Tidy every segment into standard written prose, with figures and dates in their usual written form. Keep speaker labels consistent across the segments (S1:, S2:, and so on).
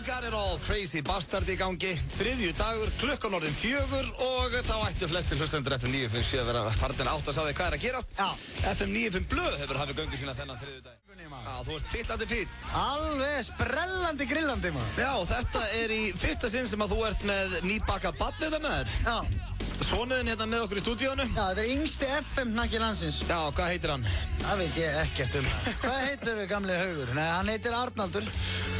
S1: Got it all, Crazy Bastard í gangi, þriðju dagur, klukkan orðin 4 og þá ættu flestir hlustendur FM 957 að vera farnir átt að sá því hvað er að gerast. Já. FM 95 Blöð hefur hafið göngu sína þennan þriðju dag. Já, þú ert fyllandi fýtt.
S2: Alveg sprellandi grillandi maður.
S1: Já, þetta er í fyrsta sinn sem að þú ert með nýbakað barn þetta með þér.
S2: Já.
S1: Sonuðinn hérna með okkur í stúdíónu.
S2: Já, þetta er yngsti FM-hnakki landsins.
S1: Já, hvað heitir hann?
S2: Það veit ég ekkert það. Hvað heitir gamli Haugur? Nei, hann heitir Arnaldur.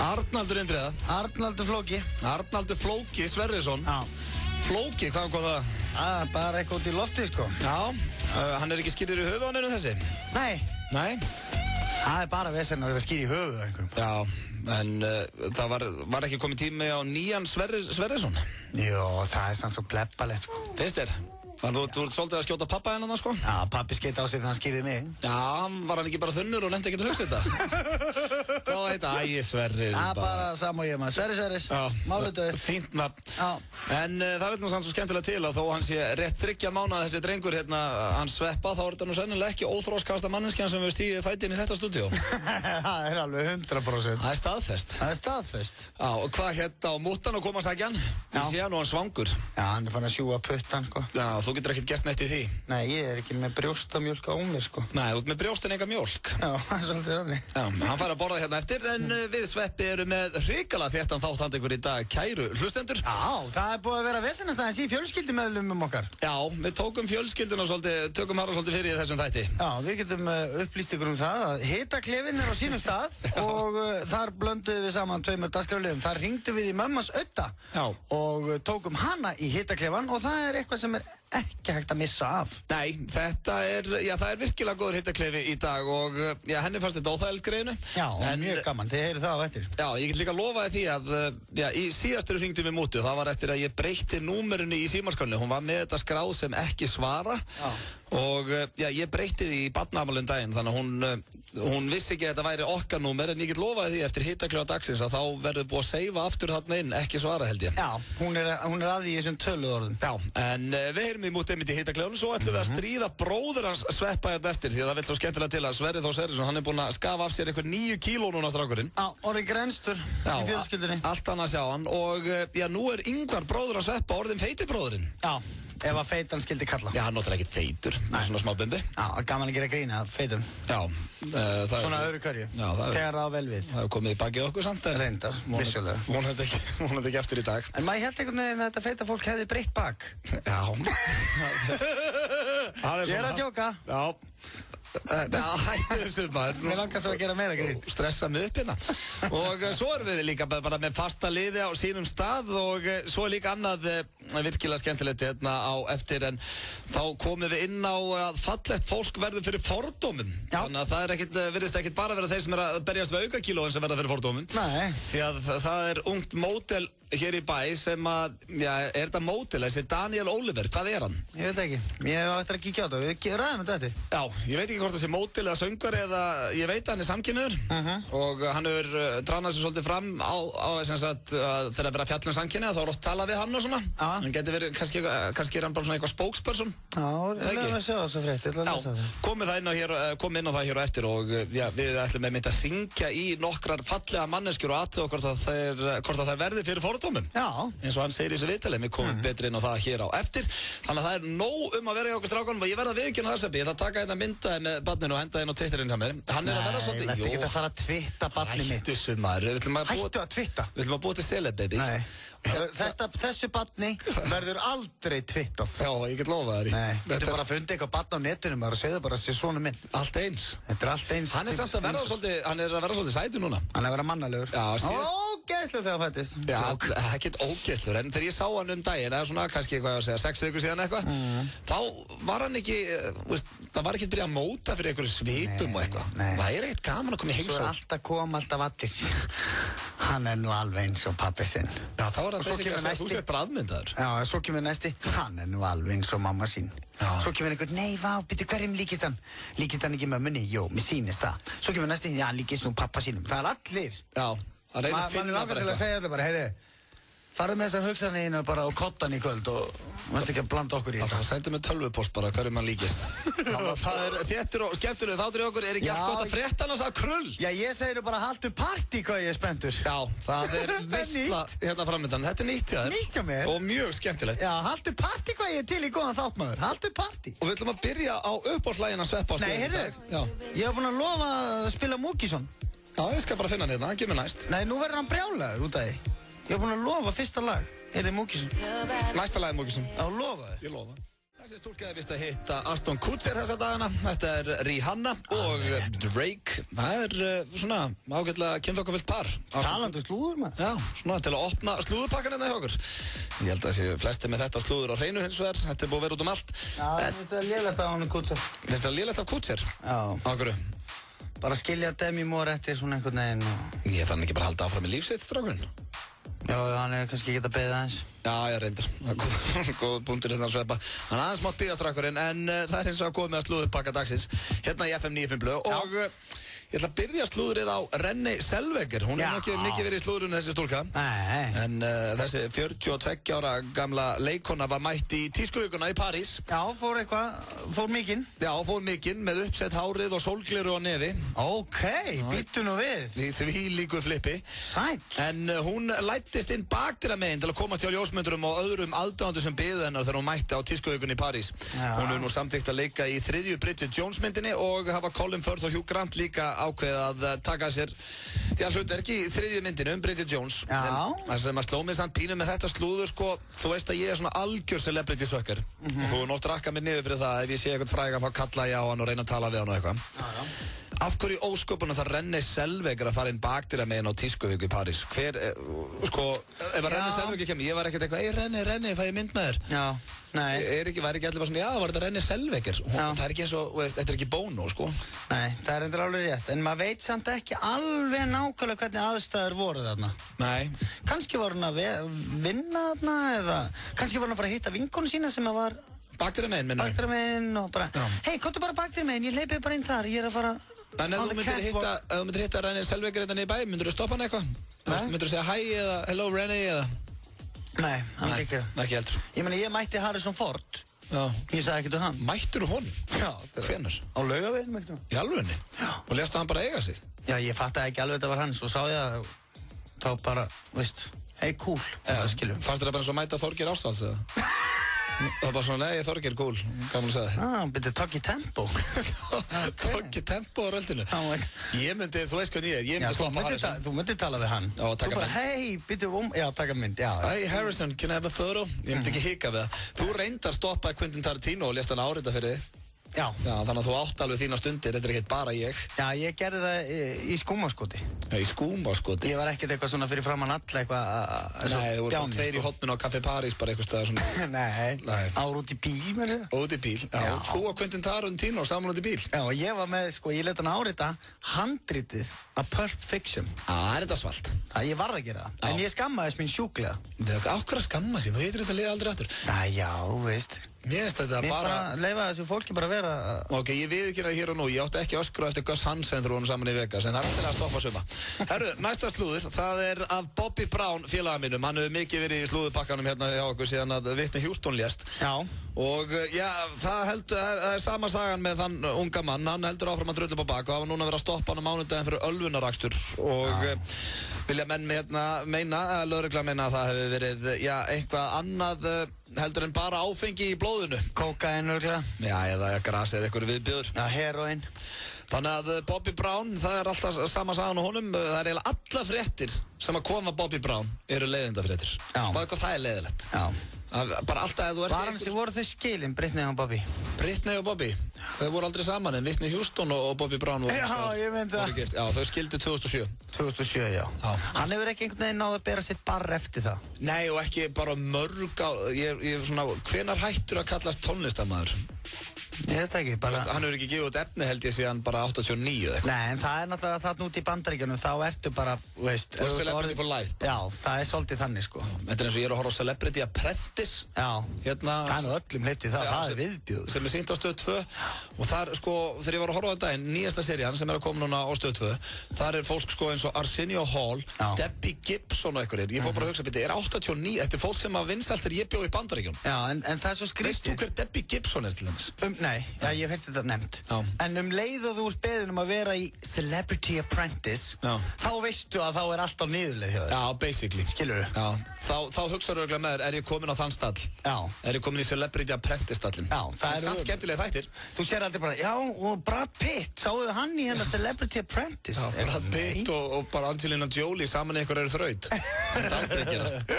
S1: Arnaldur Indriða.
S2: Arnaldur Flóki.
S1: Arnaldur Flóki Sverrisson.
S2: Já.
S1: Flóki, hvað kom það?
S2: Bara eitthvað út í lofti, sko.
S1: Já, hann er ekki skýrður í höfu á neinu þessi?
S2: Nei.
S1: Nei?
S2: Það er bara vesen að vera skýr í höfu á einhverjum.
S1: Já, en það var ekki komið tími á nýjan Sverrisson?
S2: Jó, það er sann svo bleppalegt, sko.
S1: Finnst þér? Þannig þú ert svolítið að skjóta pappa hennan, sko?
S2: Já, pappi skeiti á sig þegar hann skýrði mig.
S1: Já, var hann ekki bara þunnur og nefndi ekki að hugsa þetta? Hvað var þetta? Æ, Sverrir.
S2: Já, bara sama og ég maður. Sverris. Máludauð.
S1: Fínt nafn.
S2: Já.
S1: En það vil nú sann svo skemmtilega til að þó hann sé rétt 3 mánaða þessi drengur hérna, hann Sveppa, þá er þetta nú sennilega ekki óþroskasta manneskjan sem við stíðið fæti inn í þetta stúdíó.
S2: Það er alveg 100%.
S1: Það er staðfest.
S2: Það er staðfest.
S1: Já, og hvað hérna á múttan og koma að sækja hann? Ég sé hann og hann svangur.
S2: Já, hann er fann að sjúga puttan, sko.
S1: Já, þú getur ekkert gert neitt í því.
S2: Nei, ég er ekki með brjóstamjólk á mér, sko.
S1: Nei, út með brjóst en enga mjólk.
S2: Já, það er svolítið þannig.
S1: Já, hann fær að borða hérna eftir, en við Sveppi eru með hrikalega þéttan þáttandi ykkur í dag, kæru hlustendur.
S2: Já, það er búið að vera vesenastæðins í fjölskyldumeðlumum okkar.
S1: Já, við tókum fjölskylduna svolítið, tökum hana svolítið fyrir í þessum þætti.
S2: Já, við getum upplýst ykkur það að hitaklefinn er á sínum stað og þar blönduðum við saman 2 dagskrárliðum. Þar hringdum við í mömmas Ödda og tókum hana í hitaklefan og það er eitthvað sem er ekki hægt að missa af.
S1: Nei, það er virkilega góður hitaklefi í dag og henni fannst þetta óþægilegt greiðinu.
S2: Já, mjög gaman, þið heyrið það á eftir.
S1: Já, ég get líka lofaði því að í síðastur hringdum við mútu, það var eftir að ég breytti númerinu í símaskránni, hún var með þetta skráð sem ekki svara. Já. Og ég breytti því í barnaafmælum daginn, þannig að hún vissi ekki að þetta væri okkar númer, en ég get lofaði því eftir hitaklefa dagsins að þá verður búið að seifa aftur þarna inn, ekki svara held ég.
S2: Já, hún er að því í þessum töluðorðum.
S1: Já, en við heyrum í mútið mitt í hitaklefanum, svo ætlum við að stríða bróður hans Sveppa hérna eftir, því að það vill svo skemmtilega til að Sverrir Þór Sverrisson, hann er búinn að skafa af sér einhver 9 kíló núna strákurinn.
S2: Já, orðin grenstur í fjölskyldunni.
S1: Allt annað sjá hann og nú er Ingvar bróður hans Sveppa orðin feiti bróðurinn.
S2: Já. Ef að feitan skildi kalla.
S1: Já, hann náttúrulega ekkert feitur, svona smá bimbi.
S2: Já, gaman að gera grína, feitum.
S1: Já.
S2: Svona öðru hverju. Já, þegar það á vel við.
S1: Það hefur komið í bakið okkur samt.
S2: Reyndar, vissulega.
S1: Vonandi ekki eftir í dag.
S2: En maður held einhvern veginn að þetta feita fólk hefði breytt bak.
S1: Já.
S2: Ég er að djóka.
S1: Já. Já, hætti þessu maður.
S2: Mér langar svo að gera meira grín.
S1: Stressa mig upp hérna. Og svo erum við líka bara með fasta liði á sínum stað og svo er líka annað virkilega skemmtilegt hérna á eftir, en þá komum við inn á að fallegt fólk verður fyrir fordómum. Já. Þannig að það er virðist ekkert bara vera þeir sem er að berjast við aukakílóin sem verða fyrir fordómum.
S2: Nei.
S1: Því að það er ungt módel hér í bæ sem að, er þetta módel, þessi Daniel Oliver, hvað er hann?
S2: Ég veit ekki, ég hef eftir að kíkja á þetta, við ræðum þetta eftir.
S1: Já, ég veit ekki hvort það sé módel eða söngvar eða, ég veit að hann er samkynhneigður og hann hefur tránað sér svolítið fram á sem sagt, þegar að vera fjallum samkynhneigð, þá er oft talað við hann og svona. Hann getur verið, kannski er hann bara svona eitthvað spokesperson.
S2: Já, við höfum að sjá það svo frétt, ég ætla að lesa það.
S1: Komum inn á það hér á eftir og við ætlum með að hringja í nokkrar fallega manneskjur og athuga hvort að þær verði fyrir fordómum.
S2: Já.
S1: Eins og hann segir í þessu viðtali, við komum betri inn á það hér á eftir. Þannig að það er nóg að vera hjá okkur strákunum og ég verð að viðurkenna það, Sveppi. Ég ætla að taka hérna myndaði með barninu og henda inn á Twitterinn hjá mér. Hann er að verða svolítið.
S2: Nei, þetta geta að fara að twitta barnið mitt.
S1: Hættu sumar.
S2: Hættu að twitta.
S1: Við ætlum að búa til celeb, baby.
S2: Nei. Þessu barni verður aldrei twittað.
S1: Já, ég get lofað þér í.
S2: Nei, þetta er bara að funda eitthvað barn á netunum og segja bara að sé svona minn.
S1: Allt eins.
S2: Þetta er allt eins.
S1: Hann er samt að verða svolítið sætur núna.
S2: Hann er að vera mannalegur.
S1: Já,
S2: ógeðslegur þegar hann fættist.
S1: Já, ekkert ógeðslegur, en þegar ég sá hann daginn, eða svona kannski eitthvað að segja 6 vikur síðan eitthvað, þá var hann ekki, það var ekkert byrjað að móta fyrir einhverju svipum og eitthvað. Það er ekkert gaman að koma í heimsókn.
S2: Svo er alltaf kom alltaf allir. Hann er nú alveg eins og pabbi sinn.
S1: Já, þá er það þessi að þú sétt bara afmyndaður.
S2: Já, svo kemur næsti. Hann er nú alveg eins og mamma sín. Svo kemur einhvern, nei, vá, býttu hverjum líkist hann? Líkist hann ekki mömmunni? Jó, mér sýnist það. Svo kemur næsti, já, líkist nú pappa sínum. Það er allir.
S1: Já, að reyna að finna
S2: bara eitthvað. Mann er langar til að segja allir bara, heyri, farðu með þessar hugsanir bara og kottan í kvöld og Varstu ekki að blanda okkur í þetta?
S1: Það sendir mig tölvupost bara hverju mann líkist. Það er þéttur og skemmtileg þáttur í okkur. Er ekki allt gott að frétta annars að krull?
S2: Já, ég segir bara haltu partí hvað ég er spenntur.
S1: Já, það er veistla hérna framöndan. Þetta er nýtt hjá þér.
S2: Nýtt hjá mér?
S1: Og mjög skemmtilegt.
S2: Já, haltu partí hvað ég er til í góðan þáttmaður. Haltu partí.
S1: Og við ætlum að byrja á uppáhaldslægina Sveppa á
S2: Nei, heyrðu. Ég hef búin að lofa að spila Múkisson.
S1: Já, ég skal bara finna hann hérna, hann kemur næst.
S2: Nei, nú verður hann brjálaður út af því. Ég hef búin að lofa fyrsta lag. Er þið Múkisson?
S1: Næsta lag er Múkisson.
S2: Já, lofaði.
S1: Ég lofa. Þessi stúlka er vist að hitta Ashton Kutcher þessa dagana. Þetta er Rihanna og Drake. Það er svona ágætlega kynþokkafullt par.
S2: Talandi slúður maður.
S1: Já, svona til að opna slúðurpakkan hérna hjá okkur. Ég held að þessi flesti með þetta slúður á hreinu hins vegar. Þetta er búið að vera út um allt.
S2: Já, þetta er lélegt af hann Kutcher.
S1: Þetta er lélegt af Kutcher?
S2: Já.
S1: Á hverju?
S2: Bara skilja Demi Moore eftir svona einhvern veginn og...
S1: Ég þannig ekki bara að halda áfram í lífsitt, strákurinn.
S2: Já, hann er kannski ekki að beða aðeins.
S1: Já, ég reyndar. Góð punktur hérna að Sveppa. Hann er aðeins mátt bíða strákurinn, en það er hins vegar komið að slúðurpakka dagsins. Hérna í FM 95 blöð og ég ætla að byrja slúðrið á Renée Zellweger. Hún er ekki mikið verið í slúðrunni þessi stúlka.
S2: Nei.
S1: En þessi 42 ára gamla leikona var mætt í tískuvíkuna í París.
S2: Já, fór mikinn.
S1: Já, fór mikinn með uppsett hárið og sólgleru á nefi.
S2: Ok, býttu nú við.
S1: Því líku flippi.
S2: Sæll.
S1: En hún læddist inn bakdyramegin til að komast hjá ljósmyndurum og öðrum aðdáendum sem biðu hennar þegar hún mætti á tískuvíkunni í París. Hún er nú samþykkt að leika í 3. Bridget Jones myndinni og hafa Colin Firth og Hugh Grant líka ákveðið að taka sér hlutverk í 3. myndinu Bridget Jones. Það sem að sló mig samt pínu með þetta slúður, sko, þú veist að ég er svona algjör celebrity sucker og þú er nótt rakka mér niður fyrir það ef ég sé eitthvað frægan þá kalla ég á hann og reyna að tala við hann og eitthvað. Af hverju ósköpunum það Renée Zellweger að fara inn bakdyramegin á tískuvíku í París? Hver, sko, ef að Renée Zellweger kemur, ég var ekkert eitthvað, Renée, fæ ég mynd með þér? Já, nei. Væri ekki allir bara svona, já, var þetta Renée Zellweger? Það er ekki eins og, þetta er ekki Bono, sko.
S2: Nei, það er endur alveg rétt, en maður veit samt ekki alveg nákvæmlega hvernig aðstæður voru þarna.
S1: Nei.
S2: Kannski var hún að vinna þarna, eða kannski var hún að fara að hitta vinkonu sína sem að var...
S1: Bakdyramegin, minnum við.
S2: Bakdyramegin og bara, hei, komdu bara bakdyramegin, ég hleypi bara inn þar, ég er að fara...
S1: En ef þú myndir hitta Renée Zellweger hérna í bæ, myndir þú stoppa hann eitthvað? Myndir þú segja hæ eða hello Renée eða?
S2: Nei, hann ekki.
S1: Ekki heldur.
S2: Ég meni, ég mætti Harrison Ford. Já. Ég sagði ekkert um hann.
S1: Mættur þú honum?
S2: Já.
S1: Hvenær?
S2: Á Laugaveginn mættum.
S1: Í alvörinni?
S2: Já.
S1: Og léstu hann bara eiga sig?
S2: Já, ég fattaði ekki alveg þetta var hann, svo sá ég að þá bara, veist, hey, cool, eða skiljum.
S1: Fannst þér það bara eins og mæta Þorgeir Ástvalds eða? Það var bara svona, nei, Þorgeir, cool, gaman að segja það.
S2: Byrju, Toggi Tempo.
S1: Toggi Tempo á röldinu. Ég myndi, þú veist hvernig ég myndi stoppa Harrison.
S2: Þú myndi tala við hann.
S1: Og taka mynd.
S2: Þú bara, hei, byrju, já, taka mynd, já.
S1: Hey, Harrison, can I have a photo? Ég myndi ekki hika við það. Þú reyndar stoppaði Quentin Tarantino og lést hann árita fyrir þig.
S2: Já.
S1: Já, þannig að þú átt alveg þína stundir, þetta er ekkert bara ég.
S2: Já, ég gerði það í skúmaskoti.
S1: Já, í skúmaskoti?
S2: Ég var ekkert eitthvað svona fyrir framann alla eitthvað...
S1: Nei, þú voru bara tveir í hotninu á Café París, bara eitthvað staðar svona...
S2: Nei, ára út í bíl með þessu.
S1: Út í bíl, já. Þú og Quentin Tarantino saman út í bíl.
S2: Já, og ég var með, sko, ég leta hann árita handritið af Pulp Fiction.
S1: Er þetta svalt?
S2: Ég varð að gera það, en ég skammaðist mín sjúklega.
S1: Á hverju að skamma sín? Þú heitir þetta lið aldrei aftur.
S2: Já, veist.
S1: Mér finnst þetta bara...
S2: Leifa þessu fólki bara vera...
S1: Ok, ég viðurkenni það hér og nú. Ég átti ekki öskra eftir Gus Hansen þegar við vorum saman í Vegas, en það er alltaf að stoppa suma. Herru, næsta slúður, það er af Bobby Brown, félaga mínum. Hann hefur mikið verið í slúðurpakkanum hérna hjá okkur síðan að Whitney Houston lést. Já. Og já, það er sama sagan með þann unga mann. Hann heldur áfram að drulla upp á bak og hafa núna verið að stoppa hann á mánudaginn fyrir ölvunarakstur. Og vilja menn meina að það hefur verið, já, eitthvað annað heldur en bara áfengi í blóðinu.
S2: Kókaín, örgulega. Já,
S1: eða grasi eða eitthvað viðbjöður.
S2: Já, heroín.
S1: Þannig að Bobby Brown, það er alltaf sama sagan á honum. Það er eiginlega alla fréttir sem að koma Bobby Brown eru leiðindafréttir. Já. Það er leiðilegt. Já. Bara alltaf ef þú ert...
S2: Bara voru þau skilin, Britney og Bobby?
S1: Britney og Bobby? Þau voru aldrei saman en Whitney Houston og Bobby Brown voru...
S2: Já, ég myndi það.
S1: Já, þau skildu 2007.
S2: 2007, já. Hann hefur ekki einhvern veginn náð að bera sitt barr eftir það?
S1: Nei, og ekki bara mörg á... Ég svona, hvenær hættur að kallast tónlistarmaður?
S2: Ég veit ekki, bara...
S1: Hann hefur ekki gefið út efni held ég síðan bara 89 eða eitthvað.
S2: Nei, en það náttúrulega þarna út í Bandaríkjunum, þá ertu bara, veist...
S1: Þú ert Celebrity for Life.
S2: Já, það svolítið þannig, sko.
S1: Þetta eins og ég að horfa á Celebrity Apprentice.
S2: Já,
S1: hérna,
S2: það öllum hleypti það er viðbjóð.
S1: Sem sýnt á Stöð 2 og þar, sko, þegar ég var að horfa á þetta nýjasta serían sem að koma núna á Stöð 2, þar fólk, sko, eins og Arsenio Hall, Debbie Gibson og einhverjir. Ég fór bara að hugsa, er 89, þetta fólk sem að vinsæltir ég bjó í Bandaríkjunum.
S2: Já, en það svo skrítið.
S1: Veist þú hver Debbie Gibson til dæmis?
S2: Nei, já, ég hef heyrt þetta nefnt. En leið og þú ert beðin að vera í Celebrity Apprentice, þá veistu að þá alltaf niðurleið hjá þér.
S1: Já, basically.
S2: Skilurðu?
S1: Já, þá hugsaðu örugglega með þér, ég komin á þann stall? Já. Ég komin í Celebrity Apprentice stallinn? Já, það samt skemmtilega þættir. Þú
S2: sér aldrei bara, já, og Brad Pitt, sáðu hann í hérna Celebrity Apprentice?
S1: Já, Brad Pitt og bara Angelina Jolie saman í einhverju þraut. Það er aldrei gerast.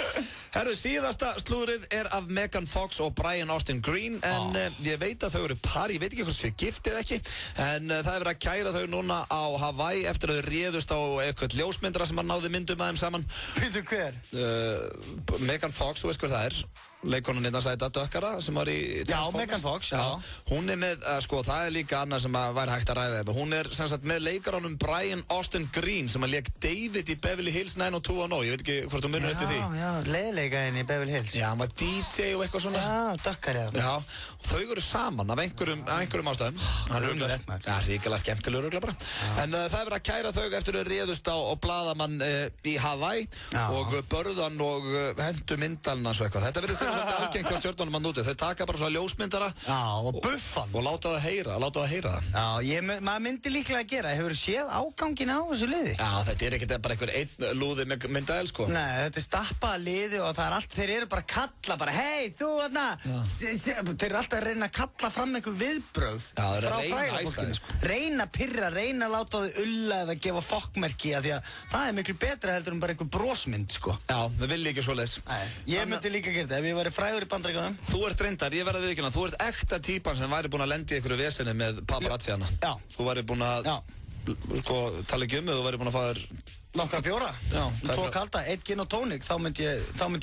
S1: Herru, síðasta slúðrið af Megan Fox og Brian Austin Green, en ég veit að þau eru par, ég veit ekki hvort þau giftið ekki, en það verið að kæra þau núna á Hawaii eftir að þau réðust á eitthvað ljósmyndara sem náði myndum að þeim saman.
S2: Veitu hver?
S1: Megan Fox, þú veist hver það er. Leikonan innan sæta dökkara sem var í Transformers.
S2: Já, Megan Fox, já.
S1: Hún með, sko, það líka annað sem væri hægt að ræða þetta. Hún sem sagt með leikaranum Brian Austin Green sem lék David í Beverly Hills 90210. Ég veit ekki hvort þú munur eftir því.
S2: Já, leiðleikaðinn í Beverly Hills.
S1: Já, hann var DJ og eitthvað svona.
S2: Já, dökkari.
S1: Já, og þau eru saman af einhverjum ástæðum. Já, ríkilega skemmtilegur örugglega bara. En það verið að kæra þau eftir að réðust á blaðamann í Hawaii og börðan og hendu myndalina svo eitthvað. Þetta verið svolítið algengt hjá stjórnunum að núti. Þau taka bara svona ljósmyndara
S2: og buffan
S1: og láta það heyra það.
S2: Já, maður myndi líklega að gera. Hefur séð ágangin á þessu liði?
S1: Já, þetta er ekkert bara einhver einn lúði myndaðel, sko.
S2: Nei, þetta er stappaða liði og það allt, þeir eru bara að kalla bara, hei, þú þarna, þeir eru alltaf að reyna að kalla fram einhver viðbrögð frá frægafólkinu. Reyna að pirra, reyna að láta þau ulla eða gefa fokkmerki því að það er miklu betra heldur en bara einhver brosmynd, sko.
S1: Já, við viljum ekki svoleiðis.
S2: Ég myndi líka gera þetta ef ég væri frægur í Bandaríkjunum.
S1: Þú ert reyndar, ég verð að viðurkenna, þú ert ekta típan sem væri búin að lenda í einhverju veseni með paparazzi hana.
S2: Já.
S1: Þú væri búin að, sko, tala ekki þú væri búin að fá þér
S2: nokkra bjóra. Já. Tvo kalda, 1 gin og tónik, þá myndi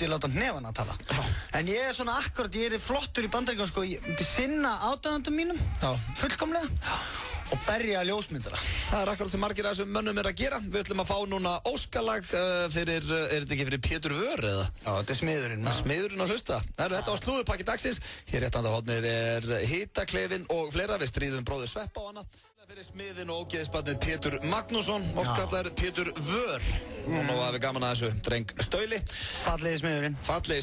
S2: ég láta hnefana að tala. Já. En ég er svona akkurat, ég er flottur í Bandaríkjunum, sko, ég myndi sinna aðdáendum mínum, fullkomlega. Og berja ljósmyndara. Það akkurat sem margir af þessum mönnum að gera. Við ætlum að fá núna óskalag fyrir, er þetta ekki fyrir Pétur Vör eða? Já, þetta er smiðurinn. Smiðurinn að hlusta. Þetta var slúðupakki dagsins. Hér rétt handahotnið Hitaklefinn og fleira. Við stríðum bróður Svepp á hana. Fyrir smiðinn og ógeðsbarnið Pétur Magnússon, oft kallar Pétur Vör. Og nú hafum við gaman að þessu dreng Stauli. Fallegi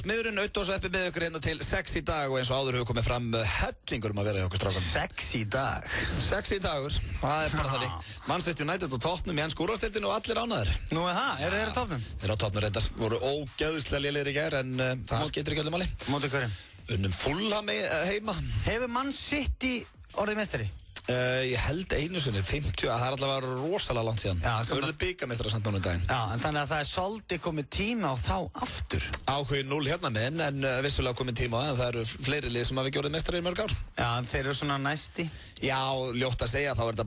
S2: smiðurinn, auðvitað með ykkur hérna til 6 í dag og eins og áður hefur komið fram hellingur að vera hjá okkur strákan. 6 í dag? 6 í dagur, það er bara þannig. Manchester United á toppnum í ensku úrvalsdeildinni og allir ánægðir. Nú það, eru þeir á toppnum? Þeir eru á toppnum reyndar, voru ógeðslega lélegir í gær en það skiptir ekki öllum máli. Móti hverjum? Unnum Fulham heima. Hefur Man City orðið meistari? Ég held einu sinni, 50, það er allavega rosalega langt síðan. Það verður byggamestara samt núna daginn. Já, en þannig að það er svolítið komið tíma á þá aftur. Áhugin 0 hérna með en vissulega komið tíma á það, en það eru fleiri lið sem hafa ekki orðið mestari í mörg ár. Já, en þeir eru svona næsti? Já, ljótt að segja, þá er þetta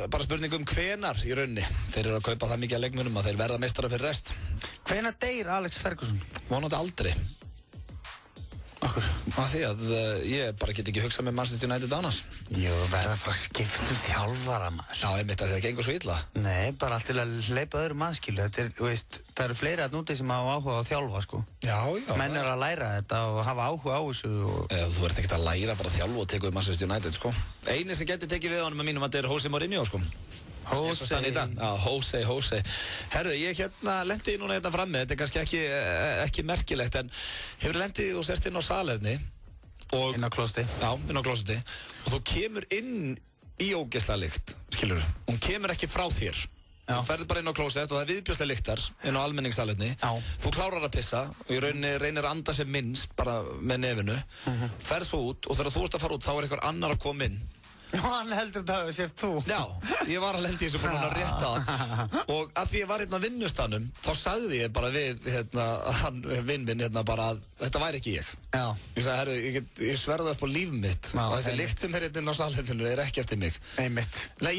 S2: bara spurningum hvenar í rauninni. Þeir eru að kaupa það mikið að leikmönnum að þeir verða mestara fyrir rest. Hvenær deyr Alex Ferguson? Vonandi aldrei. Akkur? Af því að ég bara get ekki hugsað með Manchester United annars. Jú, verða að fara að skipta þjálfara maður. Já, ég myndi að það gengur svo illa. Nei, bara allt til að hleypa öðrum aðskilu. Það eru fleiri að núti sem hafa áhuga á að þjálfa, sko. Já. Menn eru að læra þetta og hafa áhuga á þessu. Þú ert ekkert að læra bara að þjálfa og teka við Manchester United, sko. Einu sem getur tekið við honum með mínum að þetta er Jose Mourinho, sko. Jose. Herðu, ég lendi núna þetta frammi, þetta er kannski ekki merkilegt, en hefur lendið og sért inn á salerni og inn á klósetti. Já, inn á klósetti og þú kemur inn í ógeðslega lykt, skilurðu. Hún kemur ekki frá þér. Þú ferður bara inn á klósett og það er viðbjóðslega lyktar inn á almenningssalerni. Þú klárar að pissa og í rauninni reynir að anda sem minnst bara með nefinu. Ferð svo út og þegar þú ert að fara út þá er einhver annar að koma inn Og hann heldur þetta að sér þú.
S1: Já, ég var að lendi þessu bara núna rétt á. Og að því ég var hérna á vinnustanum, þá sagði ég bara við hann vinn minn bara að þetta væri ekki ég.
S2: Já.
S1: Ég sagði, herru, ég sverða upp á líf mitt. Og þessi lykt sem hérna á salhetinu ekki eftir mig.
S2: Einmitt.
S1: Nei,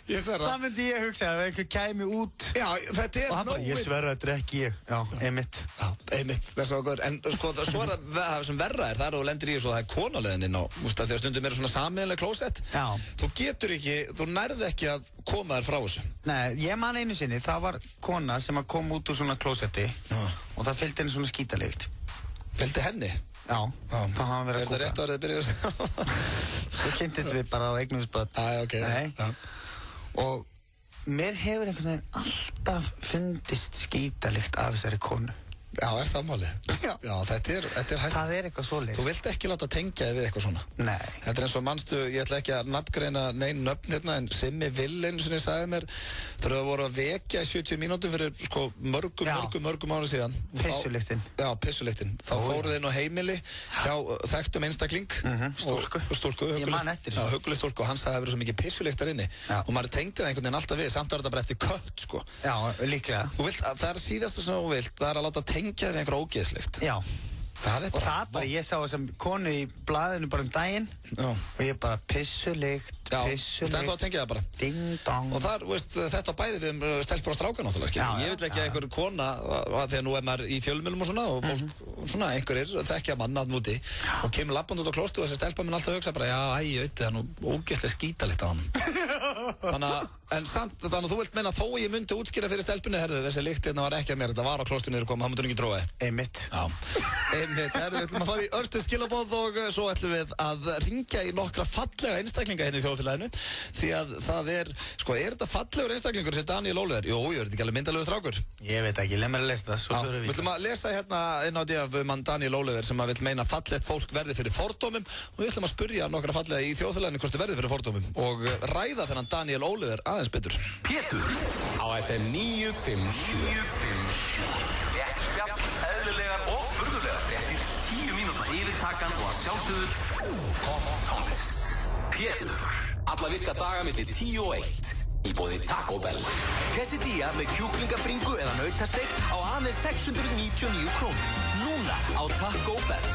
S1: ég sverða.
S2: Það myndi ég hugsa að einhver kæmi út.
S1: Já, þetta
S2: og hann bara, ég sverða, þetta ekki ég. Já, einmitt.
S1: Já, einmitt, þess að góður. En sko, svo það sem verra það er og lendir í þessu og það konaleiðin inn á, þegar stundum eru svona sameiginlega klósett.
S2: Já.
S1: Þú getur ekki, þú nærð ekki að koma þér frá þessu.
S2: Nei, ég man einu sinni, það var kona sem að kom út úr svona klósetti og það fylgdi henni svona skítalikt.
S1: Fylgdi henni?
S2: Já, það hafa verið að kúka.
S1: Er það rétt árið að byrja?
S2: Svo kynntist við bara á eignumisböld.
S1: Ok.
S2: Nei. Og mér hefur einhvern veginn alltaf fundist skítalikt af þessari konu.
S1: Já, er það málið? Já, þetta er hægt.
S2: Það er eitthvað svoleiðis.
S1: Þú vilt ekki láta tengja þig við eitthvað svona?
S2: Nei.
S1: Þetta eins og manstu, ég ætla ekki að nafngreina neinn nöfn hérna, en Simmi Villin sem ég sagði mér, þegar það voru að vekja í 70 mínútum fyrir sko mörgum ára síðan.
S2: Pissulyktin.
S1: Já, pissulyktin. Þá fóruð inn á heimili hjá þekktum einstakling. Stúlku.
S2: Ég man eftir þessu.
S1: Já, hugguleg stúlku og hann sagði að það verið svo mikið pissulyktar inni. Og maður tengdi það einhvern veginn alltaf við, samt var þetta bara eftir kött, sko.
S2: Já, líklega.
S1: Það er síðasta sem þú vilt, það er að láta tengja við einhver ógeðslykt.
S2: Já.
S1: Það er bara...
S2: Og það bara, ég sá þessum konu í blaðinu bara daginn. Já. Og ég bara pissulykt.
S1: Já, þetta er þá að tengja það bara.
S2: Ding dong.
S1: Og það er, þetta bæði við stelpur og strákar náttúrulega, ég vil ekki að einhver kona, þegar nú er maður í fjölmiðlum og svona, og fólk, svona, einhverjir þekkja mann að núti, og kemur labband út á klóstu og þessi stelpa minn alltaf hugsa bara, já, ég veit, það er nú ógeðslega skítalikt á hann. Þannig að þú vilt meina þó ég myndi útskýra fyrir stelpunni, herðu, þessi lykt hérna var ekki að mér, þetta var á klóstunni þegar komið, það mútur ekki tróði. Einmitt. Já. Einmitt, herðu, við ætlum að fara í örstuð skilaboð og svo ætlum við að ringja í nokkra fallega einstaklinga hérna í þjóðfélaginu, því að það er, sko, er þetta fallegur einstaklingur sem Daniel Óliver? Jú, er þetta ekki alveg myndalegur strákur? Ég veit ekki, leið mér að lesa það, svo þurfum við. Við ætlum að lesa hérna inn á því af mann Daniel Óliver sem að vil meina fallegt fólk verði fyrir fordómum og við ætlum að spurja nokkra fallega í þjóðfélaginu hvort þið verði fyrir fordómum og ræða þennan Daniel Óliver aðeins betur. Pétur á FM 957.
S3: Rétt spjall, eðlilegar og furðulegar fréttir, 10 mínúta yfirtakan og að sjálfsögðu Top tónlist. Pétur, alla virka daga milli 10 og 1 í boði Taco Bell. Quesadilla með kjúklingabringu eða nautasteik á aðeins 699 krónur. Núna á Taco Bell.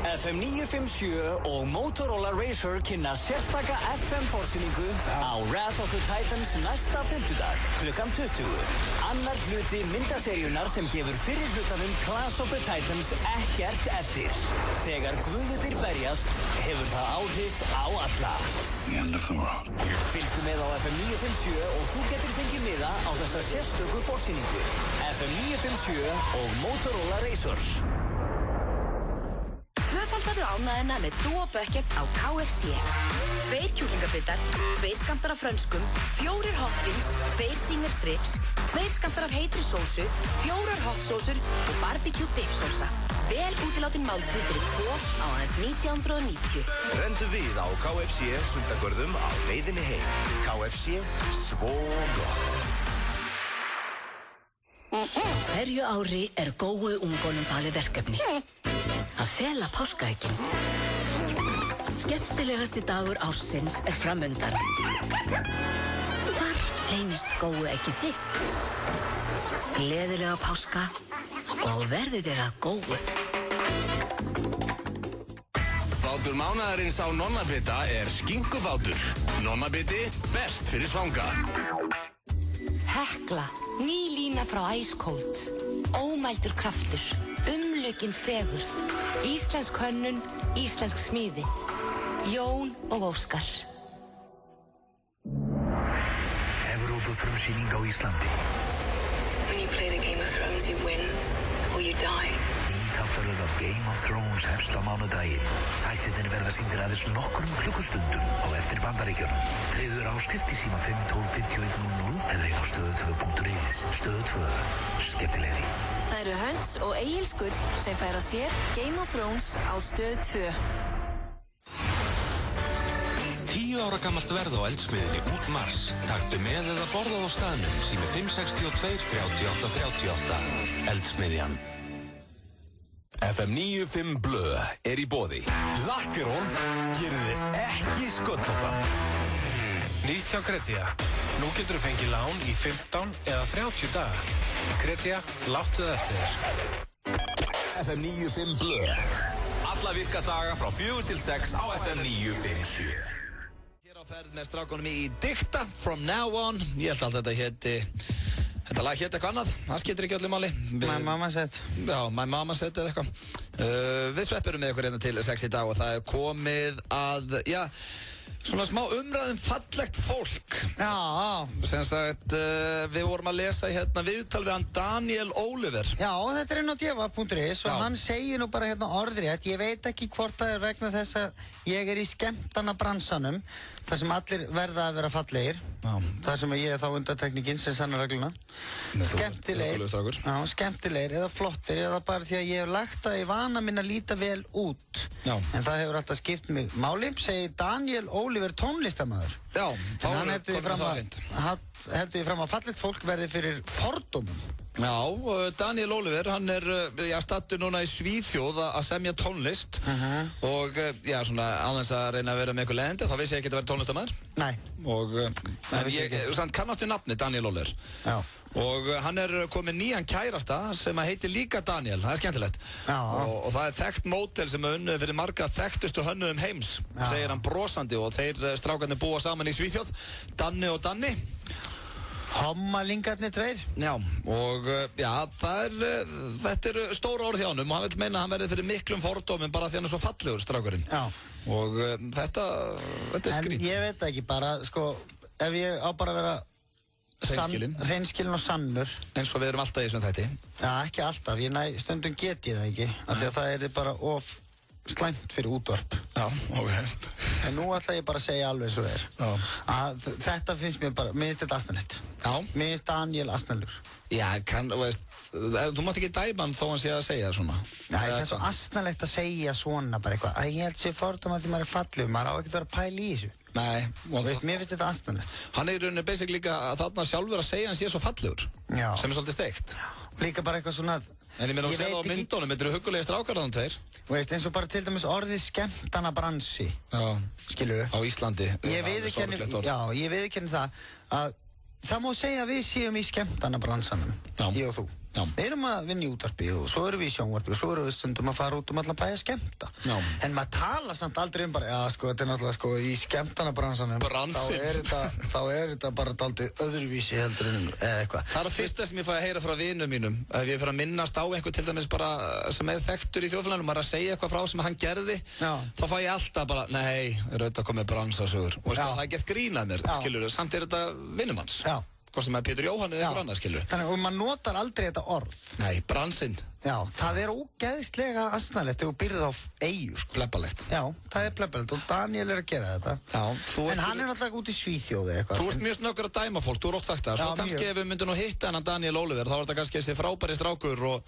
S3: FM 957 og Motorola Razr kynna sérstaka FM-forsýningu á Wrath of the Titans næsta fimmtudag klukkan 20. Annar hluti myndaseríunar sem gefur fyrir hlutanum Clash of the Titans ekkert eftir. Þegar guðirnir berjast hefur það áhrif á alla. Fylgstu með á FM 957 og þú getur fengið miða á þessa sérstöku forsýningu. FM 957 og Motorola Razr.
S4: Tvöfaldaðu ánægina með Duo Bucket á KFC. 2 kjúklingabittar, 2 skammtar af frönskum, 4 hot wings, 2 Singer strips, 2 skammtar af heitri sósu, 4 hot sósur og barbecue dip sósa. Vel útilátin máltíð fyrir 2 á aðeins 1990.
S5: Rendu við á KFC Sundagörðum á leiðinni heim. KFC, svo gott.
S4: Hverju ári góu ungunum falið verkefni. Að fela páskaeggin. Skemmtilegasti dagur ársins framundan. Hvar leynist góu eggið þitt? Gleðilega páska og verði þér að góu.
S3: Bátur mánaðarins á Nonnabita skinkubátur. Nonnabiti, best fyrir svanga.
S6: Hekla, ný lína frá Ice Cold. Ómældur kraftur, umlukin fegurð. Íslensk hönnun, íslensk smíði. Jón og Óskar.
S5: Evrópufrumsýning á Íslandi.
S7: When you play the Game of Thrones, you win or you die.
S5: Þáttaröð af Game of Thrones hefst á mánudaginn. Þættirnir verða sýndir aðeins nokkrum klukkustundum á eftir Bandaríkjunum. Tryggður áskrift í síma 512-5100 eða inn á stöðu2.is. Stöðu 2. Skemmtilegri.
S6: Það eru Hönns og Egils Gull sem færa þér Game of Thrones á Stöð 2.
S3: 10 ára gamalt verð á eldsmiðjunni út mars. Taktu með eða borðað á staðnum sími 562 38 38. Eldsmiðjan. FM 95 Blö í boði.
S8: Lakkerón gerir þið ekki sköllóttan.
S9: Nýtt hjá Kredia. Nú getur þú fengið lán í 15 eða 30 daga. Kredia, láttu það eftir þér.
S3: FM 95 Blö. Alla virka daga frá 4 til 6 á FM 957.
S1: Hér á ferð með strákunum í Dikta, From Now On. Ég held að þetta lag hétt eitthvað annað. Það skiptir ekki öllu máli.
S2: My Mama Said.
S1: Já, My Mama Said eða eitthvað. Við sveppurum með ykkur hérna til 6 í dag og það er komið að, já, svona smá umræðum fallegt fólk.
S2: Já.
S1: Sem sagt, við vorum að lesa hérna viðtal við hann Daniel Oliver.
S2: Já, þetta er inn á deva.is og hann segir nú bara hérna orðrétt, ég veit ekki hvort það er vegna þess að ég er í skemmtana bransanum, þar sem allir verða að vera fallegir. Já. Þar sem ég er þá undantekningin sem sannar regluna. Skemmtilegir eða flottir eða bara því að ég hef lagt að ég vana minn að líta vel út. Já. En það hefur alltaf skipt mig máli, segir Daniel Oliver tónlistarmaður.
S1: Já,
S2: þá heldur við fram að fallegt fólk verði fyrir fordómum.
S1: Já, Daniel Oliver, hann er stattur núna í Svíþjóð að semja tónlist og já, svona aðeins að reyna að vera með eitthvað leiðindi, þá vissi ég ekki að vera tónlistarmaður.
S2: Nei.
S1: Og ég kannast við nafni Daniel Oliver. Já. Og hann er komið nýjan kærasta sem heitir líka Daniel, það er skemmtilegt. Já. Og það er þekkt mótel sem er unnið fyrir marga þekktustu hönnuðum heims, segir hann brosandi, og þeir strákarnir búa saman í Svíþjóð, Danni og Danni.
S2: Hommalingarnir tveir.
S1: Já, og já, þetta eru stóra orð hjá honum og hann vil meina að hann verði fyrir miklum fordómum bara því hann er svo fallegur, strákurinn. Já. Og þetta er skrýt.
S2: En ég veit ekki bara, sko, ef ég á bara að vera hreinskilinn og sannur.
S1: Eins og við erum alltaf í þessum þætti.
S2: Já, ekki alltaf, stundum get ég það ekki, af því að það er bara of slæmt fyrir útvarp.
S1: Já, ok.
S2: En nú ætla ég bara að segja alveg eins og er. Já. Að þetta finnst mér bara, mér finnst þetta asnalegt. Já. Mér finnst Daniel asnalur.
S1: Já, þú mátt ekki dæma hann þó hann sé að segja svona.
S2: Nei, það er svo asnalegt að segja svona bara eitthvað. Ég held sér fordóma því maður er fallegur, maður á ekkert að vera að pæla í þessu.
S1: Nei.
S2: Mér finnst þetta asnalegt.
S1: Hann er í rauninni basic líka að þarna sjálfur að segja hann sé svo fallegur. Já. Sem er svolítið steikt.
S2: Líka bara eitthvað svona.
S1: En ég meina að segja á myndunum, þetta eru huggulegir strákar þarna tveir.
S2: Eins og bara til dæmis orðið skemmtana bransi. Já. Skilurðu?
S1: Á Íslandi.
S2: Ég viðurkenni það að það má segja að við séum í skemmtana bransanum. Já. Ég og þú. Já. Við erum að vinna í útvarpi og svo erum við í sjónvarpi og svo erum við stundum að fara út allan bæ að skemmta. Já. En maður tala samt aldrei bara, já sko, þetta er náttúrulega í skemmtanabransanum. Þá er þetta bara dálítið öðruvísi heldur en eitthvað.
S1: Það er það fyrsta sem ég fæ að heyra frá vinum mínum. Ef ég fyrir að minnast á eitthvað til dæmis bara sem er þekktur í þjóðfélaginu, maður að segja eitthvað frá sem hann gerði, þá fæ ég alltaf bara, nei, er auðvitað komið bransasögur. Og það er gett grínað mér, skilurðu, samt er þetta vinum hans. Já. Hvort sem er Pétur Jóhann eða einhver annað, skilur.
S2: Þannig að maður notar aldrei þetta orð.
S1: Nei, bransinn.
S2: Já, það er ógeðslega asnalegt þegar þú byrðið á eyju, sko.
S1: Plebbalegt.
S2: Já, það er plebbalegt og Daniel er að gera þetta. Já, en hann er náttúrulega út í Svíþjóði eitthvað.
S1: Þú ert mjög snöggur að dæma fólk, þú er oft sagt það. Svo kannski ef við myndum nú hitta hennan Daniel Oliver, þá er þetta kannski þessi frábæri strákur og...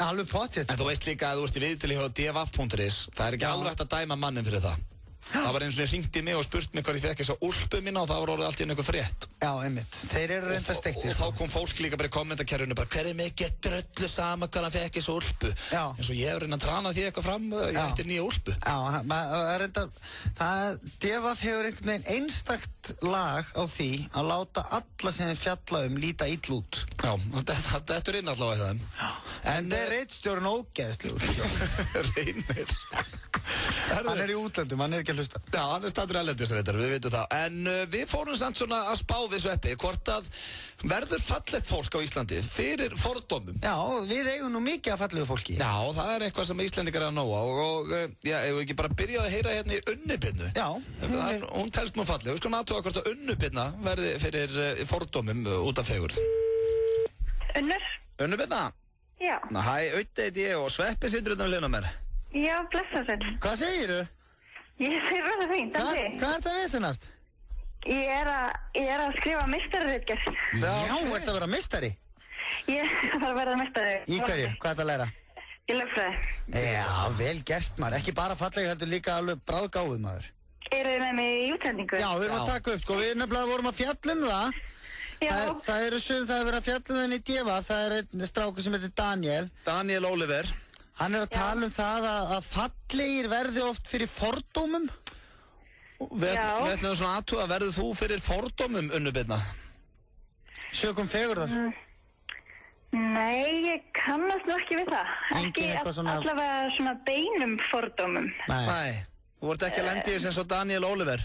S2: Alveg pottþétt.
S1: En þú veist líka að þú ert í viðtali hjá dvaf.is, það er ekki alveg hægt að dæma mannin fyrir það. Það var eins og hringt í mig og spurt mig hvað ég fekk þess að úlpu mína og það var orðið allt í einhver frétt.
S2: Já, einmitt. Þeir eru reynda steiktir.
S1: Og þá kom fólk líka bara í kommentakerfinu bara hver er mikið dröllu sama hvað hann fekk þess að úlpu. Já. En svo ég hef reynað að trana því eitthvað fram eftir nýja úlpu.
S2: Já, Devaf hefur einhvern veginn einstakt lag á því að láta alla sem þeir fjalla líta ill út.
S1: Já, þetta er inn allavega í þeim.
S2: En það er reitstjórn ógeðslegur.
S1: Reynir.
S2: Hann er í útlöndum, hann er ekki að hlusta.
S1: Já, hann er staddur erlendisreitar, við veitum það. En við fórum samt svona að spá við sveppi hvort að verður fallegt fólk á Íslandi fyrir fordómum.
S2: Já, við eigum nú mikið að fallegu fólki.
S1: Já, það er eitthvað sem Íslendingar er að nóga og já, ef við ekki bara byrjaði að heyra hérna í Unnubinnu. Já. Hún telst nú falleg. Við skulum aðtuga hvort að Unnubinna verði fyrir fordómum út af fegurð. Unnubinna?
S10: Já.
S1: Hæ, Auði heiti ég og Sveppi situr utan við hliðina á mér.
S10: Já, blessa sér.
S2: Hvað segirðu?
S10: Ég segir rosa fínt, en þið?
S2: Hvað er það viðsennast?
S10: Ég er að skrifa meistararitgerð.
S2: Já, ert að vera meistari?
S10: Ég er að vera meistari.
S2: Í hverju? Hvað ert að læra?
S10: Í lögfræði.
S2: Já, vel gert maður. Ekki bara fallega, heldur líka alveg bráðgáð maður.
S10: Eru þið með mig í útsendingu?
S2: Já, við erum að taka upp, sko. Við nefnilega vorum að fjalla það. Já. Það er verið að fjalla þenni í Deva. Það er einn strákur sem heitir Daniel.
S1: Daniel Oliver.
S2: Hann að tala það að fallegir verði oft fyrir fordómum.
S1: Við ætlum svona aðtúa, verður þú fyrir fordómum, Unnu Birna?
S2: Sökum fegurðar?
S10: Nei, ég kannast nú ekki við það. Ekki allavega svona beinum fordómum.
S1: Nei. Þú vart ekki að lendi þess eins og Daniel Oliver?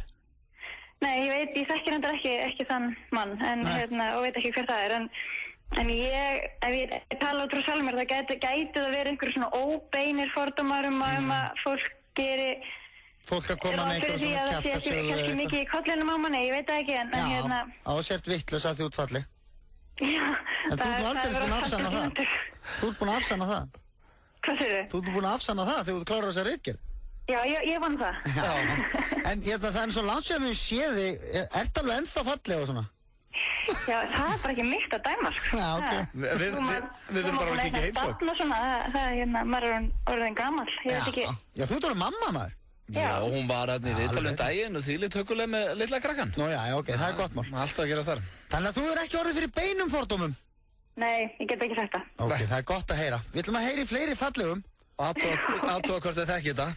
S10: Nei, ég þekkir hendur ekki þann mann, og veit ekki hver það er, en ef ég tala út frá sjálf mér, það gæti það verið einhverjum svona óbeinir fordómar að fólk geri
S2: fólk að koma með einhverjum svona kjaftasögu.
S10: Það sé kannski mikið í kollinum á manni, ég veit það ekki, en
S2: á sért vitlaus að því útfalli.
S10: Já,
S2: en þú ert aldrei búin að afsanna það. Þú ert búin að afsanna það.
S10: Hvað segirðu?
S2: Þú ert búin að afsanna það þegar þú klárar þessa ritgerð.
S10: Já, ég vann það.
S2: Já, en það er svo langt sem við séð þig, ert alveg ennþá falleg og svona?
S10: Já, það er bara ekki mitt að dæma, sko.
S2: Já, ok.
S1: Við þurfum bara að kíkja heimsókn.
S10: Það er maður er orðin gamall, ég veit ekki.
S2: Já, þú ert orðin mamma, maður.
S1: Já, hún var hérna í viðtalum daginn og þvílíkt hugguleg með litla krakkan.
S2: Nú já, ok, það er gott mál.
S1: Alltaf að gera þar.
S2: Þannig að þú er ekki orðið fyrir beinum fordómum?
S10: Nei, ég get ekki sagt það.
S2: Ok, það er gott að heyra. Við ætlum að heyra í fleiri fallegum.
S1: Aðtóa hvort þið þekki þetta.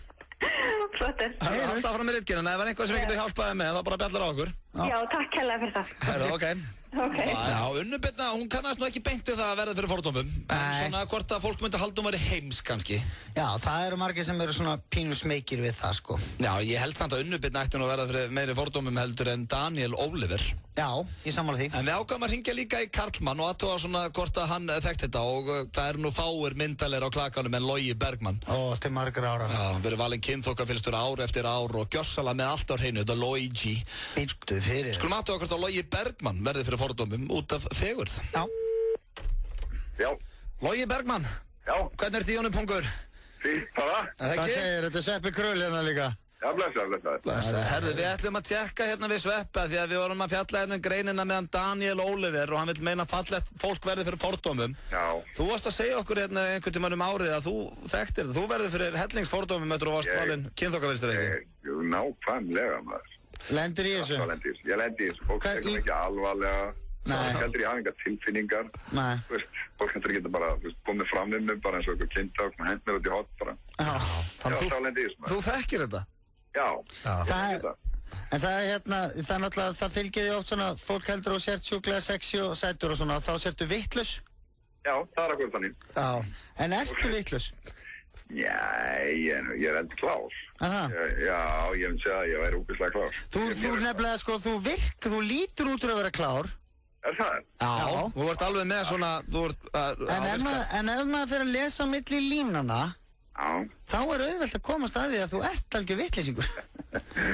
S10: Flottur.
S1: Alltaf frá með ritgerðina, ef það er einhvað sem við getum hjálpaði með, þá bara bjallar á okkur.
S10: Já, takk hérlega fyrir það.
S1: Ok. Já, Unnu Birna, hún kannast nú ekki beint við það að verða fyrir fordómum. En svona hvort að fólk myndi halda væri heims kannski.
S2: Já, það eru margir sem eru svona pínu smeykir við það, sko.
S1: Já, ég held samt að Unnu Birna ætti nú að verða fyrir meiri fordómum heldur en Daniel Oliver.
S2: Já, ég sammála því.
S1: En við ákvæmum að hringja líka í Karlmann og aðtóa svona hvort að hann þekkt þetta og það eru nú fáir myndalegir á klakanum en Logi Bergmann.
S2: Ó, til margra ára.
S1: Já, verið valinn kynþokkafylstur ár eftir ár og gjörsala með allt á hreinu, þetta Logi.
S2: Býttu fyrir.
S1: Skulum aðtóa hvort að Logi Bergmann verði fyrir fordómum út af fegurð.
S11: Já.
S1: Logi Bergmann.
S11: Já.
S1: Hvernig ert í honum pungur?
S11: Fínt, bara.
S2: Hvað segir þetta Sveppi Krull hérna líka?
S11: Já, blessa.
S1: Herðu, við ætlum að tjekka hérna við Sveppa því að við vorum að fjalla hérna greinina meðan Daniel Oliver og hann vil meina fallegt fólk verði fyrir fordómum.
S11: Já.
S1: Þú varst að segja okkur hérna einhvern tímann árið að þú þekktir það. Þú verði fyrir hellingsfordómum eftir og varst valinn kynþokkafylstur ekki?
S11: Nákvæmlega, maður.
S2: Lendir í þessu?
S11: Ég lendi í þessu. Fólk tekur ekki alvarlega. Það heldur ég hafa engar tilfinningar.
S2: Nei.
S11: Fólk heldur ekki bara komið fram við mig bara eins og eitthvað kynntök og hent mér út í hot bara.
S1: Þú þekkir þetta?
S11: Já.
S2: En það er náttúrulega, það fylgir því oft svona, fólk heldur og sért sjúklega sexy og sætur og svona, þá sértu vitlaus?
S11: Já, það er akkur þannig.
S2: Já. En ertu vitlaus?
S11: Já, ég er endur klár.
S2: Aha.
S11: Já, ég myndi segja að ég væri úkislega klár.
S2: Þú nefnilega, sko, þú lítur út úr að vera klár.
S11: Er það?
S2: Já.
S1: Þú ert alveg með svona,
S2: En ef maður fyrir að lesa á milli línana, þá er auðvelt að komast að því að þú ert algjör vitleysingur.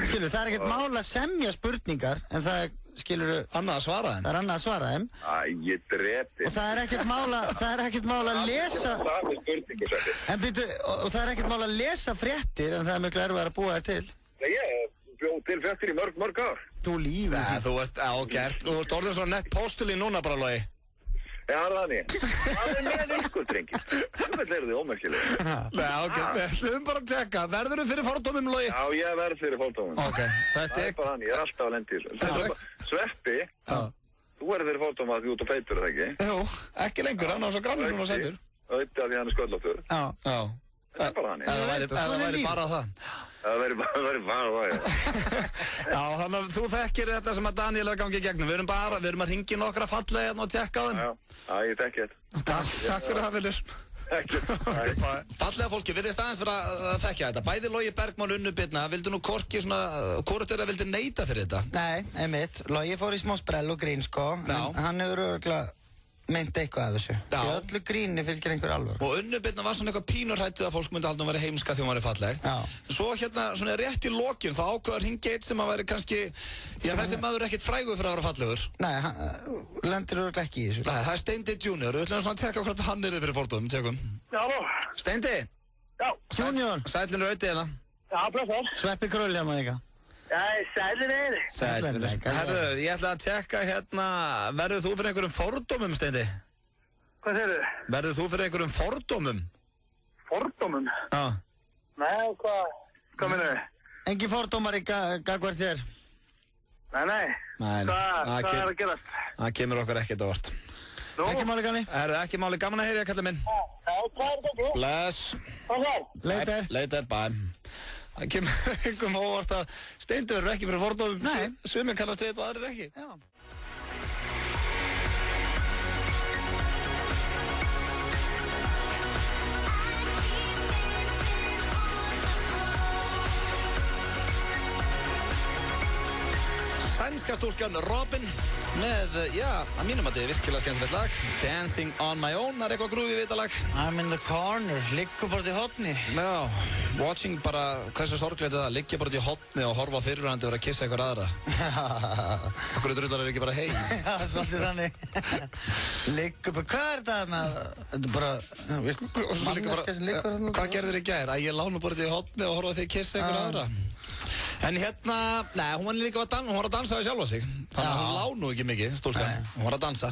S2: Skilur, það er ekkert mál að semja spurningar, en það er, skilur,
S1: annað að svara þeim.
S2: Það er annað að svara þeim.
S11: Ég drepi.
S2: Og það er ekkert mál að lesa. En byrju, og það er ekkert mál að lesa fréttir, en það er mjög erfiðara að búa þér til.
S11: Ég bjóð til fréttir í mörg ár.
S2: Þú lífur því.
S1: Þú ert orðin svona nett postuli núna bara, Logi.
S11: Já, þannig. Það er með ykkur, drengir. Þú veit eru þið ómerkilega.
S1: Nei, ok, við ætlum bara að teka. Verður þú fyrir fordómum, Logi?
S11: Já, ég verð fyrir fordómum.
S1: Ok,
S11: það er bara þannig, ég er alltaf að lendi í þessu. Sveppi, þú verður fyrir fordómum að þú ert á feitur, eða ekki?
S1: Jú, ekki lengur, hann á svo grannur núna sætur.
S11: Auðvitað að því hann er sköllóttur.
S1: Já.
S11: Það er bara þannig.
S1: Það væri bara það.
S11: Það væri bara það, já.
S1: Já, þannig að þú þekkir þetta sem að Daniel er að gangi í gegnum. Við erum að ringi nokkra fallega og tjekka á þeim.
S11: Já, ég tekki þetta.
S1: Takk fyrir það, Viljur. Fallega fólki, við erum staðins fyrir að þekkja þetta. Bæði Logi Bergmann, Unnu Birna, vildu nú hvorki svona, hvort þeirra vildi neita fyrir þetta?
S2: Nei, einmitt. Logi fór í smá sprell og grín, sko. Hann hefur örgulega meint eitthvað af þessu. Í öllu gríni fylgir einhver alvör.
S1: Og Unnu Birna var svona eitthvað pínurhættið að fólk myndi halda að vera heimska því hún væri falleg. Svo hérna svona rétt í lokin þá ákveður hringi eitt sem að væri kannski, já þessi maður er ekkert frægur fyrir að vera fallegur.
S2: Nei, lendir örugglega ekki í þessu.
S1: Nei, það er Steindi Junior, við ætlum svona að tekka hvort hann er fyrir fordómum, tekum.
S11: Já.
S1: Steindi.
S11: Já.
S2: Junior.
S1: Sællinu auðvitað hérna.
S11: Já, blessar.
S2: Sveppi Krull hérna líka.
S1: Sællinu. Herru, ég ætla að tekka hérna, verður þú fyrir einhverjum fordómum, Steindi?
S11: Hvað segir þið?
S1: Verður þú fyrir einhverjum fordómum?
S11: Fordómum?
S1: Já.
S11: Nei, hvað minnur þið?
S2: Engi fordómar í gagvart þér?
S11: Nei. Hvað er að gerast?
S1: Það kemur okkur ekkert á vart.
S2: Ekki máli, Ganni?
S1: Ekki máli, gaman að heyra, kallið minn. Bless. Later, bye. Það kemur einhverjum óvart að Steindi verður ekki fyrir fordómum. Sumir kannast við og aðrir ekki.
S2: Já.
S1: Sænska stúlkan Robin með, að mínum að þetta virkilega skemmtilegt lag. Dancing on my own, það eitthvað grúfið við þetta lag.
S2: I'm in the corner, liggur bara til hotni.
S1: Já, watching bara, hversu sorglegt það, liggja bara til hotni og horfa fyrirvændi og vera að kissa eitthvað aðra. Akkur drullar ekki bara hei.
S2: Já, svolítið þannig. Liggur bara, hvað þetta þarna? Þetta er bara, manneska sem liggur þarna.
S1: Hvað gerðir í gær? Að ég lána bara til hotni og horfa þig kissa eitthvað aðra. En hérna, hún var líka hún var að dansa við sjálfa sig. Þannig að hún lá nú ekki mikið, stúlkan. Hún var að dansa.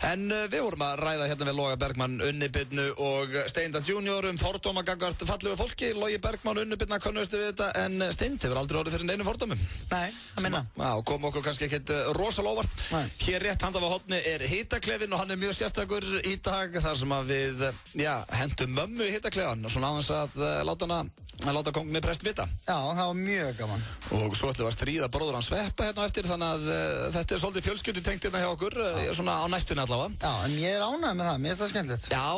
S1: En við vorum að ræða hérna við Loga Bergmann, Unni Birnu og Steinda Junior fordóma gagnvart fallegu fólki. Logi Bergmann og Unni Birna kannustu við þetta, en Steindi hefur aldrei orðið fyrir neinum fordómum.
S2: Nei, að minna.
S1: Já, kom okkur kannski ekkert rosalega óvart. Hér rétt handað á hotni er hitaklefinn og hann er mjög sérstakur í dag þar sem að við, hentum mömmu í hitaklefan og svona aðeins að láta kongni prest vita.
S2: Já, það var mjög gaman.
S1: Og svo ætlum við að stríða bróður hans Sveppa hérna á eftir, þannig að þetta er svolítið fjölskyldutengt hérna hjá okkur, svona á næstunni allavega.
S2: Já, en ég er ánægð með það, mér finnst það skemmtilegt.
S1: Já,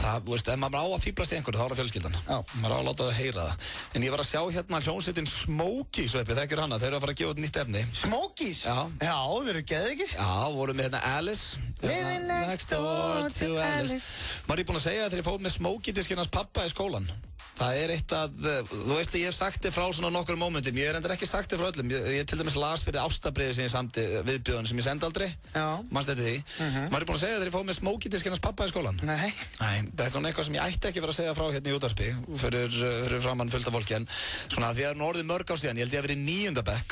S1: það, veist, ef maður á að fíblast í einhverju, þá er það fjölskyldan. Já. Maður á að láta það heyra það. En ég var að sjá hérna hljómsveitin Smokies, Sveppi, þekkir hana, þeir eru að fara að gefa út nýtt efni.
S2: Smokies? Já, þeir eru geðveikir.
S1: Já, vorum við hérna Alice.
S2: Living next door to Alice.
S1: Maður er búinn að segja þegar ég fóð með Smokey-diskinn hans pappa í skólan. Það er eitt að, þú veist að ég hef sagt þér frá svona nokkur momentum, ég hef reyndar ekki sagt þér frá öllum, ég til dæmis las fyrir ástabriði sem ég samti viðbjóðan sem ég sendi aldrei, mannst þetta því. Maður er búinn að segja þegar ég fóð með Smokey-diskinn hans pappa í skólan. Nei, þetta er svona eitthvað sem ég ætti ekki verið að segja frá hérna í útvarpi, fyrir framann fullt af fólki, en svona því að það er orðið mörg ár síðan, ég held ég að verið í 9. bekk,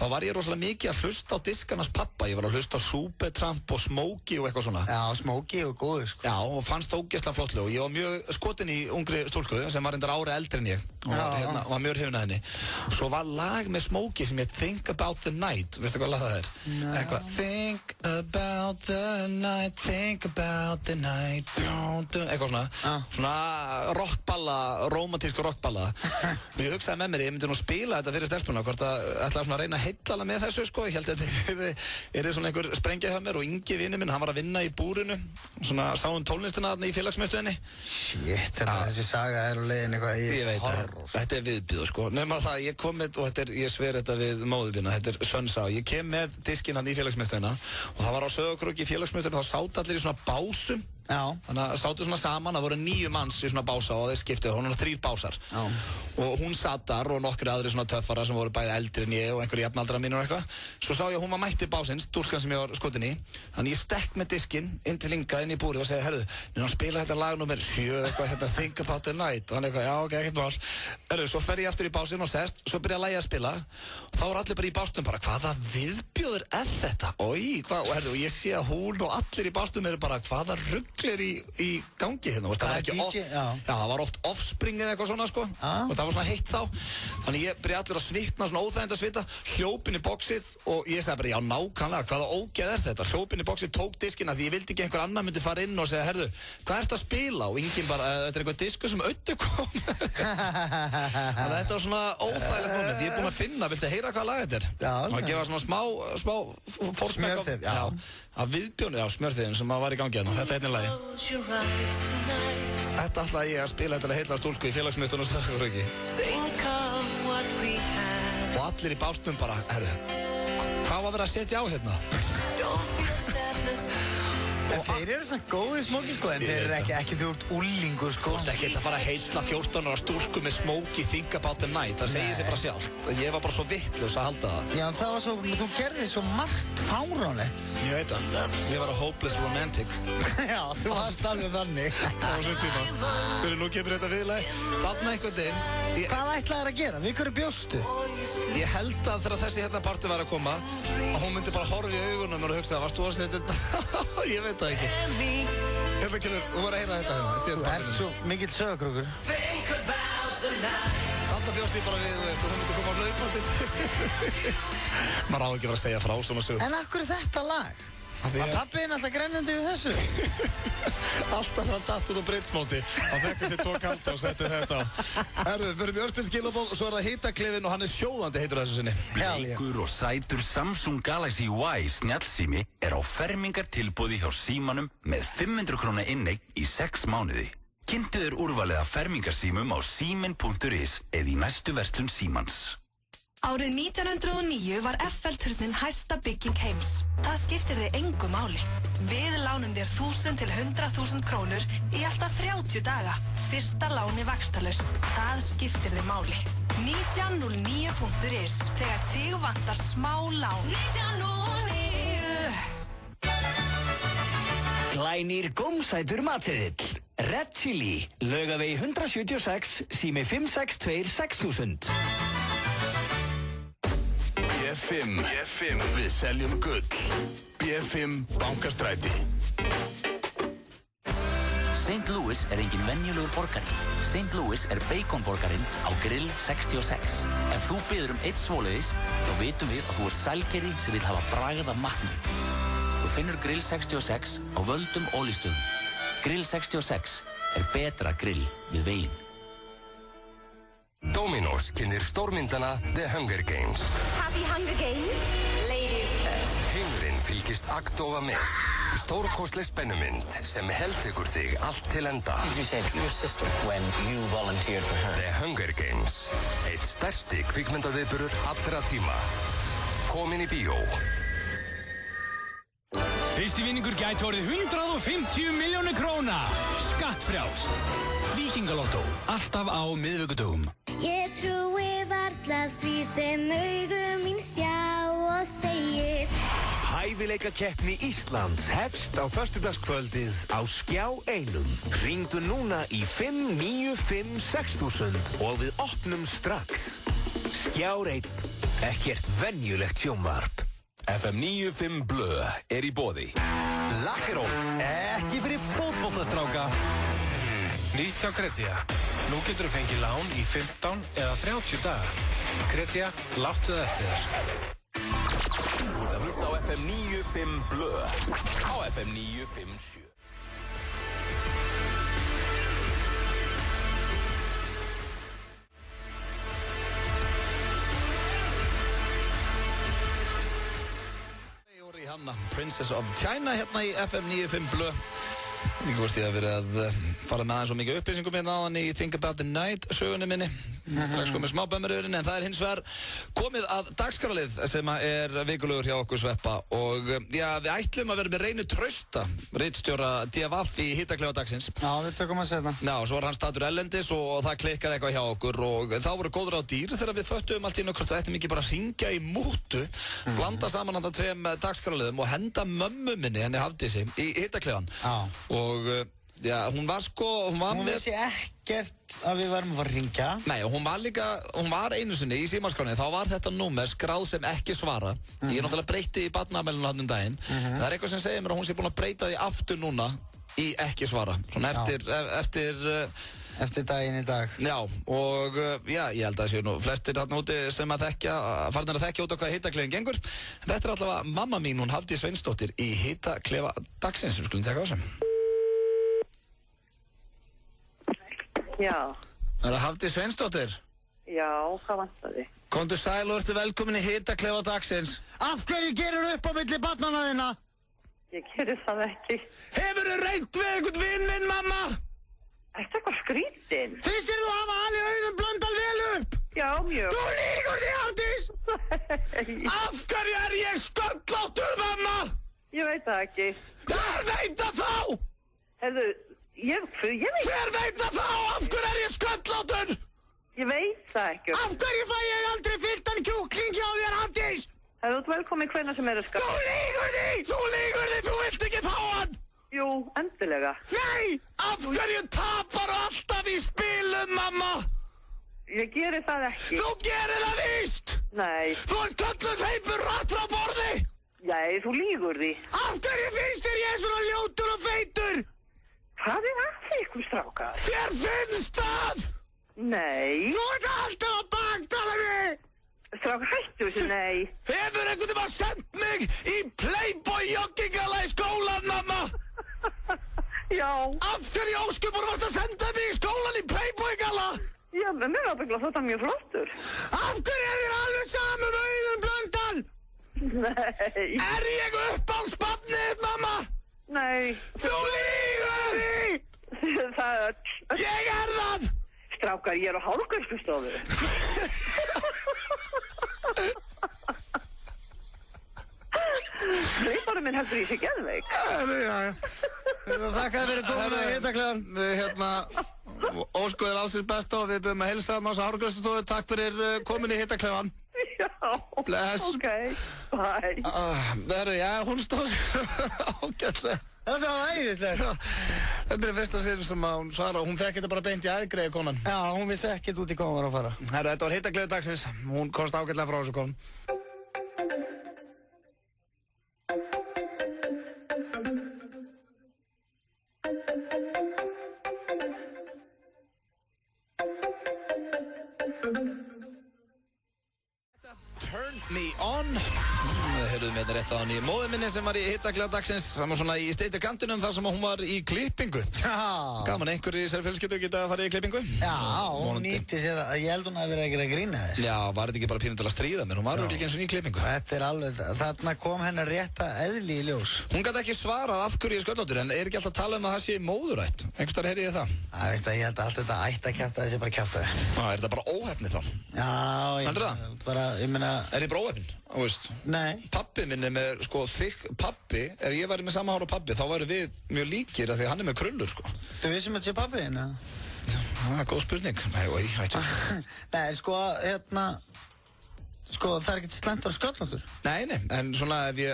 S1: þá var ég rosalega mikið að hlusta á diskan hans pappa, ég var að hlusta á Supertramp og Smokey og eitthvað svona.
S2: Já, Smokey og góður sko.
S1: Já, og fannst það ógeðslega flottlega og ég var mjög skotin í ungri stúlku sem var reyndar ári eldri en ég og var mjög hrifin af henni. Svo var lag með Smokey sem ég Think About the Night, veistu hvað lag það er? Eitthvað Think about the night, think about the night, eitthvað svona rockballa, romantíska rockballa. Og ég hugsaði með mér, ég myndi nú spila þetta fyrir stelpuna, hvort að ætlaði svona að reyna að heillala með þessu sko, ég held að þetta er svona einhver sprengja hjá mér og Ingi vinur minn, hann var að vinna í búrinu, svona sáum tónlistina þarna í félagsmiðstöðinni.
S2: Shit, þessi saga er á leiðin eitthvað í horror.
S1: Þetta er viðbjóð sko, nema það, ég kom með, og ég sver þetta við móður mína, þetta er sönnsá, ég kem með diskinn hann í félagsmiðstöðina og það var á Sauðárkróki í félagsmiðstöðina, þá sátu allir í svona básum. Þannig að sátu svona saman, það voru 9 manns í svona bása og þeir skiptið, hún var 3 básar. Og hún satt þar og nokkri aðri svona töffara sem voru bæði eldri en ég og einhverju jafnaldra mínur og eitthvað. Svo sá ég að hún var mætt í básins, stúlkan sem ég var skotin í. Þannig ég stekk með diskinn inn til Inga inn í búrið og segi, herðu, mér hann spila þetta lag númer 7 eitthvað, þetta Think About the Night. Og hann eitthvað, já, ok, ekkert mál. Herðu, svo fer ég aftur í básinn og sest, svo byrja lagið að spila. Og þá var allir bara í básnum bara, hvaða viðbjóður er þetta? Oj, hvað? Og herðu, ég sé að hún og allir í básnum eru bara, hvaða rugl er í gangi hérna, það var ekki það var oft Offspring eða eitthvað svona sko og það var svona heitt þá, þannig ég byrja allir að svitna, svona óþægind að svita, hljópin í boxið og ég sagði bara, já nákvæmlega, hvaða ógeð er þetta, hljópin í boxið, tók diskina því ég vildi ekki einhver annar myndi fara inn og segja, herðu, hvað ert að spila? Og Inginn bara, þetta er eitthvað disku sem Öddu kom. Þannig að þetta var svona óþægilegt moment, ég er búinn að finna, viltu heyra hvað lag þetta er? Já, og að gefa svona smá fórspekk af viðbjónu, smjörþiðin sem var í gangi hérna, þetta er einnig lagi. Þetta ætlaði ég að spila þetta heilla stúlku í félagsmiðstöðinni á Sauðárkróki. Og allir í básnum bara, herðu, hvað var verið að setja á hérna?
S2: En þeir eru svona góði Smokey sko, en þeir eru ekki þú ert úlingur sko.
S1: Þú ert ekki að fara að heilla 14 ára stúlku með Smokey Think About the Night, það segir sig bara sjálft. Ég var bara svo vittlaus að halda það.
S2: Já, það var svo, þú gerði svo margt fáránlegt.
S1: Ég veit það, ég var að hopeless romantic.
S2: Já, þú varst alveg þannig.
S1: Það var svona tíma. Svo nú kemur þetta viðlag. Þarna einhvern veginn.
S2: Hvað ætlaði að gera? Við hverju bjóstu?
S1: Ég held að þegar þessi hérna parti var að koma, að hún myndi bara horfa í augunum og hugsa, varst þú að setja þetta? Ég veit það ekki. Hérna kemur, þú var að heyra þetta hérna.
S2: Þú ert svo mikill Sauðárkrókur.
S1: Þarna bjóst ég bara við, þú veist, og hún myndi koma á hlaupandi. Maður á ekki að vera að segja frá svona sögur.
S2: En af hverju þetta lag? Var pabbiðinn alltaf grennandi við þessu?
S1: Alltaf þegar hann datt út á Britsmóti. Hann fekk sér 2 kalda og setti þetta á. Herðu, við erum í Örstins Skilaboð og svo það hitaklefinn og hann sjóðandi heitur þessu sinni.
S3: Bleikur og sætur Samsung Galaxy Y snjallsími á fermingartilboði hjá Símanum með 500 kr. inneign í 6 mánuði. Kynntu þér úrvalið af fermingarsímum á simin.is eða í næstu verslun Símans.
S12: Árið 1909 var Eiffel-turninn hæsta bygging heims. Það skiptir þig engu máli. Við lánum þér 1000 til 100.000 krónur í alltaf 30 daga. Fyrsta láni vaxtalaust. Það skiptir þig máli. 1909.is þegar þig vantar smá lán. 1909.
S13: Glænýr gómsætur matseðill. Red Chili, Laugavegi 176, sími 562 6000.
S8: B5, við seljum gull. B5 Bankastræti.
S14: St. Louis engin venjulegur borgari. St. Louis baconborgarinn á Grill 66. Ef þú biður eitt svoleiðis, þá vitum við að þú ert sælgeri sem vill hafa bragð af matnum. Þú finnur Grill 66 á völdum ólístöðum. Grill 66 betra grill við veginn.
S8: Dominos kynnir stórmyndana The Hunger Games.
S15: Happy Hunger Games, ladies first.
S8: Heimurinn fylgist agndofa með. Stórkostleg spennumynd sem heltekur þig allt til enda.
S16: Did you say to your sister when you volunteered for her?
S8: The Hunger Games. Eitt stærsti kvikmyndaviðburður allra tíma. Komin í bíó.
S17: Fyrsti vinningur gæti orðið 150 milljónir króna. Skattfrjálst. Víkingalottó. Alltaf á miðvikudögum.
S18: Ég trúi varla því sem augum mín sjá og segir.
S19: Hæfileikakeppni Íslands hefst á föstudagskvöldið á Skjá 1. Hringdu núna í 595 6000 og við opnum strax. Skjár 1. Ekkert venjulegt sjónvarp.
S8: FM 95 Blö í boði.
S20: Lakkerón, ekki fyrir fótboltastráka.
S9: Nýtt hjá Kretia. Nú getur þú fengið lán í 15 eða 30 daga. Kretia, láttu það eftir þér.
S8: Þú ert að hlusta á FM 95 Blö. Á FM 957.
S1: Hanna, Princess of China hérna í FM 95 Blö. Ég hvort ég að vera að fara með aðeins svo mikið upplýsingum hérna á hann í Think About the Night sögunni minni. Strax komið smá bömmuröðurinn, en það hins vegar komið að dagskrárlið sem vikulegur hjá okkur Sveppa og já, við ætlum að vera með Reyni Trausta, ritstjóra DFF í hitaklefa dagsins.
S2: Já, við tökum að setja.
S1: Já, svo var hann statur ellendis og það klikkaði eitthvað hjá okkur og þá voru góður á dýr þegar við föttuðum allt í nokkurt það ættum ekki bara að hringja í mútu, blanda saman hann að tveim dagskrárliðum og henda mömmu minni, henni Hafdísi, í hitaklefan. Og já, hún
S2: vissi ekkert að við varum að fara að ringja.
S1: Nei, og hún var einu sinni í símaskráni, þá var þetta númer skráð sem ekki svara. Ég náttúrulega breytti í barnaafmælinu hann daginn. Það eitthvað sem segir mér að hún sé búin að breyta því aftur núna í ekki svara. Svona
S2: eftir daginn í dag.
S1: Já, og já, ég held að það séu nú flestir þarna úti sem að farnir að þekkja út á hvað hitaklefin gengur. Þetta allavega mamma mín, hún Hafdís Sveinsdóttir í hitaklefa dagsins, við skulum teka á þessu.
S21: Já.
S1: Það Hafdís Sveinsdóttir?
S21: Já, hvað vantar þið?
S1: Komdu sæl og ertu velkomin í hitaklefa dagsins.
S2: Af hverju gerur upp á milli barnanna þinna?
S21: Ég gerir það ekki.
S1: Hefurðu reynt við einhvern vinn minn, mamma?
S21: Ertu eitthvað skrítinn?
S2: Finnst þér þú hafa alveg Auðun Blöndal vel upp?
S21: Já, mjög.
S2: Þú lýgur því, Hafdís!
S1: Af hverju ég sköllóttur, mamma?
S21: Ég veit það ekki.
S1: Hver veit það þá?
S21: Hefðu, ég veit.
S1: Hver veit það þá? Af hverju ég sköllóttur?
S21: Ég veit það ekki.
S2: Af hverju fæ ég aldrei fylltan kjúkling hjá þér, Hafdís?
S21: Hefðu, þú ert velkomin hvenær sem skall.
S2: Þú lýgur því! Þú vilt ekki fá hann!
S21: Jú, endilega.
S2: Nei!
S1: Af hverju tapar alltaf í spilum, mamma?
S21: Ég gerir það ekki.
S1: Þú gerir það víst!
S21: Nei.
S1: Þú ert kölluð hleypur rætt frá borði!
S21: Nei, þú lýgur því.
S2: Af hverju finnst þér ég svona ljótur og feitur?
S21: Hvað að ykkur strákar?
S1: Þér finnst það!
S21: Nei.
S2: Þú ert alltaf að baktala mig!
S21: Strák, hættu þessu, nei.
S1: Hefur einhvern veginn sendt mig í Playboy joggingala í skólan, mamma?
S21: Já.
S1: Af hverju ósköpunum varst að senda mig í skólan í Playboy gala?
S21: Já, men mér var byggla þótt mjög flottur.
S1: Af hverju þér alveg saman Auðun Blöndal?
S21: Nei.
S1: Ég uppáhaldsbarnið, mamma?
S21: Nei.
S1: Þú lýgur því!
S21: Það...
S1: Ég það!
S21: Strákar, ég á hálfgreiðslustofu. Hlauparinn minn heldur í sig geðveik.
S1: Já.
S2: Þakka fyrir komuna í Hitaklefann.
S1: Við óskuðum allsins besta og við byrjum að heilsa þarna á hárgreiðslustofu. Takk fyrir komin í Hitaklefann.
S21: Já.
S1: Bless.
S21: Ok, bye.
S1: Hún stóð ágætlega.
S2: Það var æðislegt.
S1: Þetta fyrsta sinn sem hún svara og hún fekk þetta bara beint í aðgreiði konan.
S2: Já, hún vissi ekkert út í hvað hún var að fara.
S1: Þetta var Hitaklefi dagsins. Hún komst ágætlega frá þessu konan. Turn me on. Hörðum við þetta rétt á hann í móður minni sem var í Hitaklefa dagsins. Það var svona í steiti kantinum þar sem hún var í klippingu.
S2: Já.
S1: Gaman einhverju í þessari fjölskyldu geta að fara í klippingu.
S2: Já, hún nýtti sér það. Ég held hún að vera ekki að grína þér.
S1: Já, var þetta ekki bara pínu til að stríða mér? Hún var ekki eins og í klippingu.
S2: Þetta alveg, þarna kom hennar rétta eðli í ljós.
S1: Hún gæti ekki svarað af hverju ég sköllóttur, en ekki alltaf talað að það sé móðurætt. Einhvers þar heyrði ég það.
S2: Ég held að allt þetta ætti að kjafta þessi bara kjafta.
S1: Er þetta bara óhefni þá?
S2: Já, ég meina...
S1: Er ég bara óhefnin?
S2: Nei.
S1: Pabbi minn er með, þykk pabbi, ef ég væri með sama hár á pabbi, þá væri við mjög líkir af því að hann er með krullur,
S2: Þú vissum að þetta sé pabbi þinn,
S1: Það er góð spurning. Nei, hættu.
S2: Nei, það er ekkert slæmt að sköllóttur.
S1: Nei, en svona ef ég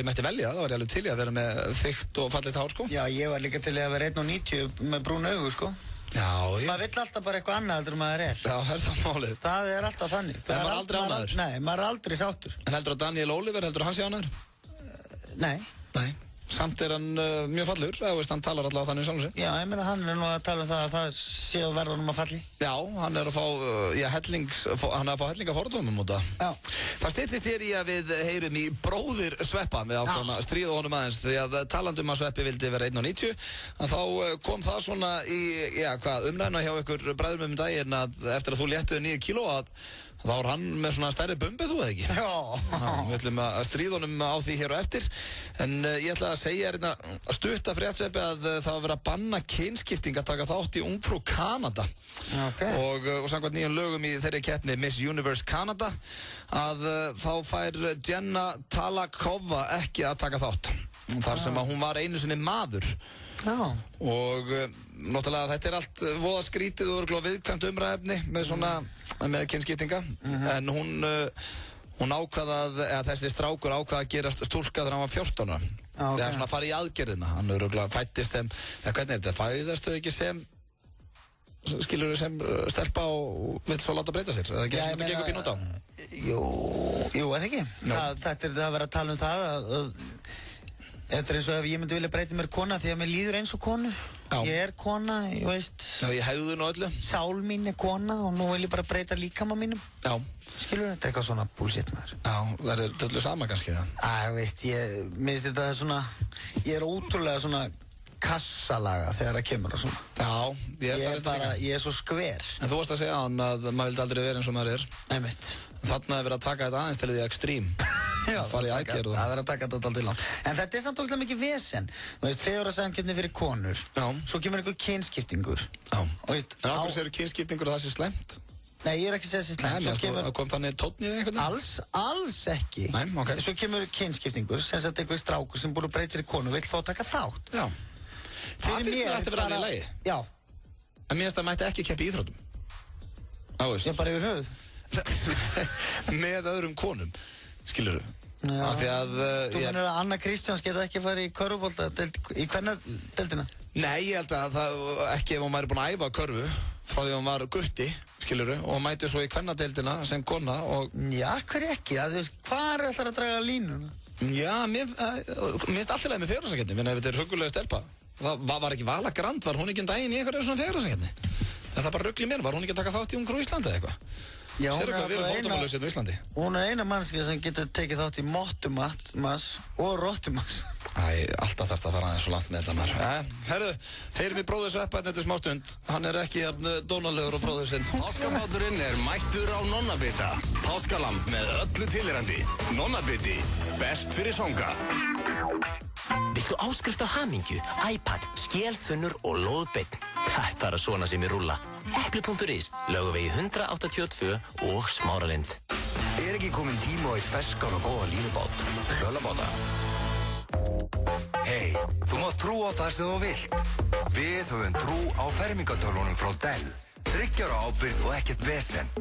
S1: mætti velja, þá var ég alveg til í að vera með þykkt og fallit hár,
S2: Já, ég var líka til í að vera 1,90 með brún augu,
S1: Já,
S2: Maður vill alltaf bara eitthvað annað heldur maður er.
S1: Já, það málið.
S2: Það er alltaf þannig.
S1: En maður er aldrei ánægður?
S2: Nei, maður er aldrei sáttur.
S1: En heldur að Daniel Oliver, heldur að hann sé ánægður? Nei. Samt er hann mjög fallur, hann talar alltaf þannig sjálfum sig.
S2: Já, ég meina hann er nú að tala um það að það sé að verða honum að falli.
S1: Já, hann er að fá, hann er að fá hellinga fordómum út af.
S2: Já.
S1: Það styttist hér í að við heyrum í bróðir Sveppa með ákveðum að stríða honum aðeins, því að talandum að Sveppi vildi vera 1,90, en þá kom það svona í, umræðina hjá ykkur bræðum daginn að eftir að þú léttuði 9 kíló þá var hann með svona stærri bumbi, þú eða ekki?
S2: Já.
S1: Við ætlum að stríða honum á því hér og eftir, en ég ætla að segja að stutta fréttsveppi að það var verið að banna kynskipting að taka þátt í Ungfrú Kanada. Og samkvæmt nýjum lögum í þeirri keppni Miss Universe Canada að þá fær Jenna Talakova ekki að taka þátt. Þar sem að hún var einu sinni maður.
S2: Já.
S1: Og náttúrulega þetta er allt voða skrítið og viðkvæmt umræðefni með kynskiptinga, en hún ákvað að þessi strákur ákvað að gerast stúlka þegar hann var 14 ára. Það er svona að fara í aðgerðina. Hann fættist sem, hvernig er þetta, fæðast þau ekki sem sem stelpa og vill svo láta breyta sér? Það þetta gengur pínu út á?
S2: Jú, er ekki. Þetta er að vera að tala um það að þetta er eins og ef ég myndi vilja breyta mér kona því að mér líður eins og konu. Ég er kona, ég veist.
S1: Já, ég hegðun og öllu.
S2: Sál mín er kona og nú vil ég bara breyta líkama mínum.
S1: Já.
S2: Skilur þetta eitthvað svona bullshit maður.
S1: Já, verður döllu sama kannski það.
S2: Veist, mér finnst þetta svona, ég er ótrúlega svona kassalaga þegar það kemur og svona.
S1: Já,
S2: ég er svo skver.
S1: En þú varst að segja hann að maður vildi aldrei vera eins og maður er.
S2: Einmitt.
S1: Þarna er verið að taka þetta aðeins til því extreme.
S2: Já,
S1: það er verið
S2: að taka þetta alltaf langt. En þetta er samt ógeðslega mikið vesen. Þú veist, fegurðarsamkeppni fyrir konur.
S1: Já.
S2: Svo kemur einhver kynskiptingur.
S1: Já. En ákveður séu kynskiptingur og það sé slæmt?
S2: Nei, ég er ekki að segja það sé slæmt.
S1: Nei, kom þannig tónnið einhvern veginn?
S2: Alls ekki.
S1: Nei, ok.
S2: Svo kemur kynskiptingur, sem sagt einhver strákur sem búið að breyta fyrir konu og vill fá að taka þátt.
S1: Já. Það finnst mér að þetta vera alveg í lagi.
S2: Já.
S1: En mér finnst það mætti ekki keppa í íþróttum.
S2: Ég bara yfir höfuð.
S1: Með öðrum konum, skilurðu? Af því að...
S2: Þú mennur að Anna Kristjáns geta ekki farið í körfubólta í hvernig
S1: Nei, ég held að það ekki ef hún væri búin að æfa körfu frá því hún var gutti, skilurðu, og mæti svo í kvennadeildina sem kona og...
S2: Já, hver ekki? Hvað er alltaf að draga línuna?
S1: Já, mér finnst alltaf leið með fegurðarsamkeppni, menn ef þetta er huggulega stelpa. Það var ekki Vala Grand, var hún ekki daginn í einhverju svona fegurðarsamkeppni? Það bara rugli mér, var hún ekki að taka þátt í Ungfrú Íslandi eða eitthvað? Sérðu hvað við erum fordómalaus hérna á Íslandi?
S2: Hún eina mannskja sem getur tekið þátt í mottumass og rottumass.
S1: Alltaf þarf það að fara aðeins svo langt með þetta maður. Herru, heyrum við bróður Sveppa þetta smástund. Hann ekki dónalegur og bróður sinn.
S8: Páskabáturinn mættur á Nonnabita. Páskalamb með öllu tilheyrandi. Nonnabiti, best fyrir songa.
S4: Viltu áskrift af hamingju, iPad, skélþunnur og lóðbeinn? Það bara svona sem ég rúlla. Epli.is, Laugavegi 182 og Smáralind.
S19: Ekki komin tíma á eitt feskan og góðan línubát? Hlölabáta. Hey, þú mátt trú á það sem þú vilt. Við höfum trú á fermingatölvunum frá Dell. 3 ára ábyrgð og ekkert vesen.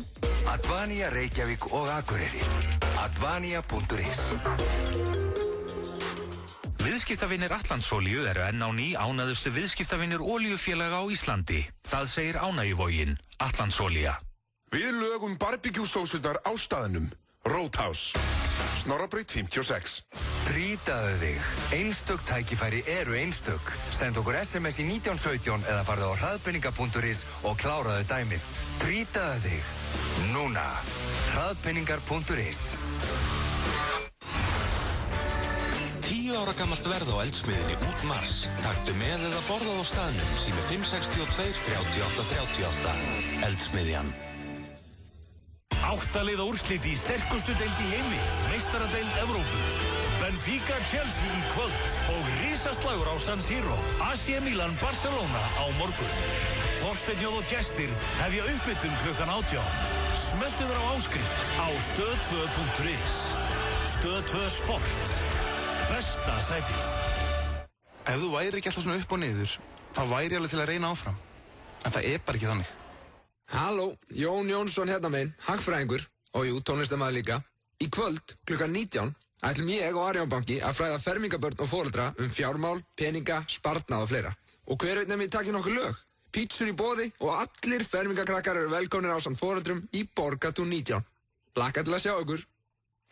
S19: Advania, Reykjavík og Akureyri. Advania.is.
S22: Viðskiptavinir Atlandsolíu eru enn á ný ánægðustu viðskiptavinir olíufélaga á Íslandi. Það segir ánægjuvoginn, Atlandsolía.
S23: Við lögum barbecue-sósurnar á staðnum. Roadhouse. Snorrabraut 56.
S19: Trýtaðu þig. Einstök tækifæri eru einstök. Send okkur SMS í 1917 eða farðu á hraðpenningar.is og kláraðu dæmið. Trýtaðu þig. Núna. Hraðpenningar.is.
S22: 10 ára gamalt verð á eldsmiðinni út mars. Taktu með eða borðað á staðnum sími 562 38 38. Eldsmiðjan.
S24: 8 liða úrslit í sterkustu deild í heimi, meistaradeild Evrópu. Benfica Chelsea í kvöld og risaslagur á San Siro. AC Milan Barcelona á morgun. Þorsteinn Jóð og gestir hefja uppbytun klukkan 18. Smelltu þér á áskrift á stöð2.is. Stöð 2 Sport. Besta sætið.
S25: Ef þú væri ekki alltaf svona upp og niður, þá væri alveg til að reyna áfram. En það bara ekki þannig.
S26: Halló, Jón Jónsson hérna megin, hagfræðingur og jú, tónlistarmaður líka. Í kvöld, klukkan 19, ætlum ég og Arion banki að fræða fermingabörn og foreldra fjármál, peninga, sparnað og fleira. Og hver veit nefnir við takið nokkuð lög? Pítsur í boði og allir fermingakrakkar eru velkomnir ásamt foreldrum í Borgatún 19. Laka til að sjá ykkur.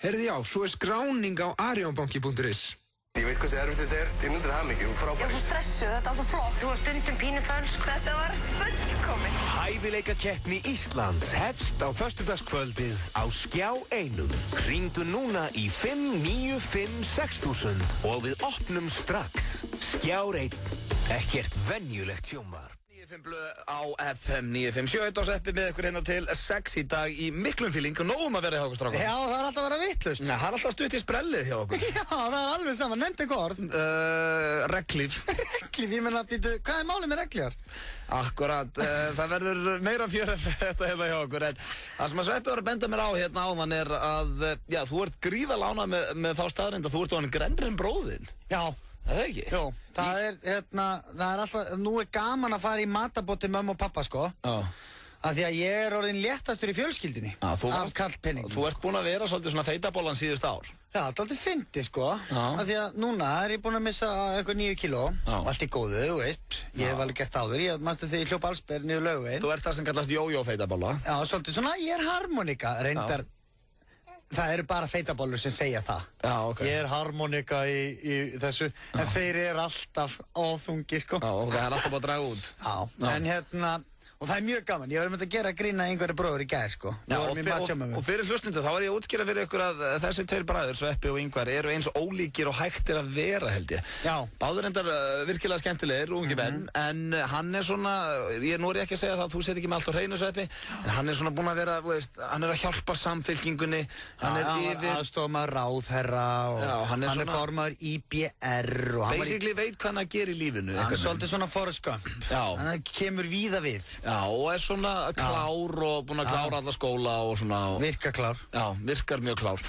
S26: Herði já, svo skráning á arionbanki.is.
S27: Ég veit hvað erfitt þetta ég myndir það mikið, frábært.
S15: Ég var svo stressuð, þetta var svo flott. Þú var stundum pínu fölsk, þetta var fullkomin.
S19: Hæfileikakeppni Íslands hefst á föstudagskvöldið á Skjá 1. Hringdu núna í 595 6000 og við opnum strax. Skjár 1. Ekkert venjulegt sjónvarp.
S1: 95 blöð á FM 957 og seppi með ykkur hérna til 6 í dag í miklum fíling og nógum að vera hjá okkur strákar.
S2: Já, það alltaf að vera vittlust.
S1: Nei, það alltaf stutt í sprellið hjá okkur.
S2: Já, það alveg saman, nefndi eitthvað orð.
S1: Reglíf.
S2: Reglíf, ég menna, hvað málið með reglífar?
S1: Akkurat, það verður meira fjör en þetta hérna hjá okkur, en það sem að Sveppi var að benda mér á hérna áðan að, já, þú ert gríðalána með þá staðreind að þú ert orðinn grennri en bróðinn.
S2: Já.
S1: Það ekki?
S2: Jú, það er alltaf, nú gaman að fara í matabót til mömmu og pappa, sko. Já. Af því að ég orðinn léttastur í fjölskyldunni. Já, af kallpenning.
S1: Þú ert búinn að vera svolítið svona feitabólan síðust ár.
S2: Já, það er alltaf fyndið, sko. Já. Af því að núna er ég búinn að missa eitthvað 9 kíló. Já. Allt í góðu, þú veist. Ég hef alveg gert áður. Ég manstu þegar ég hljóp allsberg niður Laugaveginn.
S1: Þú ert það sem kallast jójó feitabóla.
S2: Já, svolítið svona, ég er harmonika, reyndar. Það eru bara feitabólur sem segja það.
S1: Já, ok.
S2: Ég er harmonika í þessu, en þeir eru alltaf óþungi, sko.
S1: Já, ok, það er alltaf bara að draga út.
S2: Já, en og það er mjög gaman. Ég var með að gera grína einhverju bróður í gær, sko.
S1: Já, og fyrir hlustundu, þá var ég að útskýra fyrir ykkur að þessi tveir bræður, Sveppi og Ingvar, eru eins ólíkir og hægt að vera, held ég. Já. Báður endar virkilega skemmtilegir, ungi menn, en hann er svona, nú er ég ekki að segja það að þú set ekki með allt á hreinu, Sveppi, en hann er svona búinn að vera, veist, hann er að hjálpa samfylkingunni, hann er yfir...
S2: aðstofmaður ráðherra og hann er formaður IBR og hann
S1: basically veit hvað hann að gera í lífinu.
S2: Hann er svolítið svona Forrest Gump. Já. Hann kemur víða við.
S1: Já, og er svona klár og búinn að klára alla skóla og svona...
S2: Virkar klár.
S1: Já, virkar mjög klár.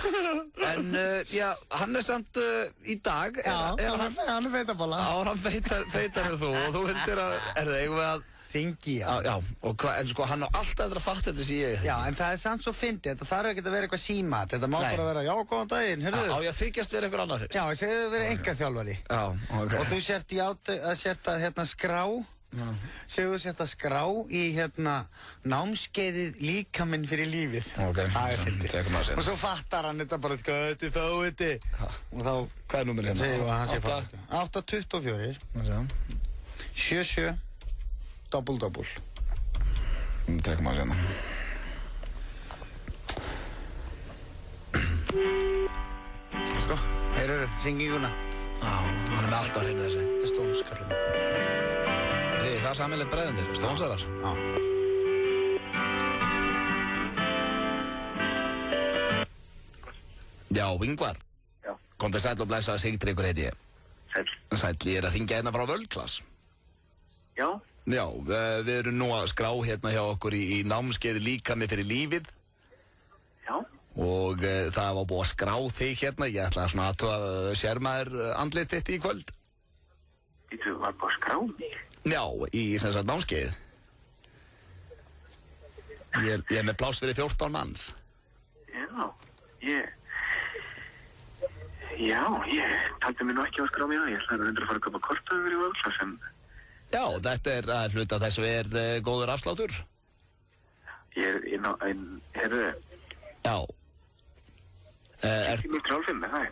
S1: En, já, hann er samt í dag...
S2: Já, hann er feitabóla.
S1: Já, hann feitar þú og þú vildir að... eigum við að...
S2: Ringi, já.
S1: Já, og en sko, hann á alltaf eftir að fatta þetta sem ég...
S2: Já, en það er samt svo fyndið, þetta þarf ekki að vera eitthvað símat, þetta má bara vera, já, góðan daginn, heyrðu.
S1: Já, ég þykjast vera eitthvað annar fyrst.
S2: Já, ég segði að vera engaþjálfari. Já, ok. Og þú sért að skrá, segðu sért að skrá í, námskeiðið líkaminn fyrir lífið.
S1: Ok,
S2: það er fyndið.
S1: Tekum að
S2: og svo fattar hann þetta bara, hvað þetta, fáiði. Og þá...
S1: Hvað er númerið hérna?
S2: 824 77 double.
S1: Tekum að hérna.
S2: Sko, heyrðu hringinguna.
S1: Hann með allt á hreinu þessi.
S2: Þetta Stones, kallið mig.
S1: Það er sammeilegt bræðindir, Stonesarar. Já, Ingvar.
S3: Já.
S1: Kom til sæll og blessa að Sigtryggur heiti ég.
S3: Sæll.
S1: Sæll, ég að hringja hérna frá Völklass.
S3: Já.
S1: Já, við erum nú að skrá hérna hjá okkur í námskeiði líkami fyrir lífið.
S3: Já.
S1: Og það var búið að skrá þig hérna. Ég ætla að svona að sérmaður andlit þitt í kvöld.
S3: Þú var búið að skrá mig?
S1: Já, í sem sagt námskeið. Ég er með pláss fyrir 14 manns.
S3: Ég taldi mig nú ekki að skrá mig það. Ég ætlaði að fara að köpa kortaður fyrir Völklass en...
S1: Já, þetta er að hluta þessu góður afsláttur.
S3: Heyrðu...
S1: Já.
S3: Ekki mjög trálfinn með það?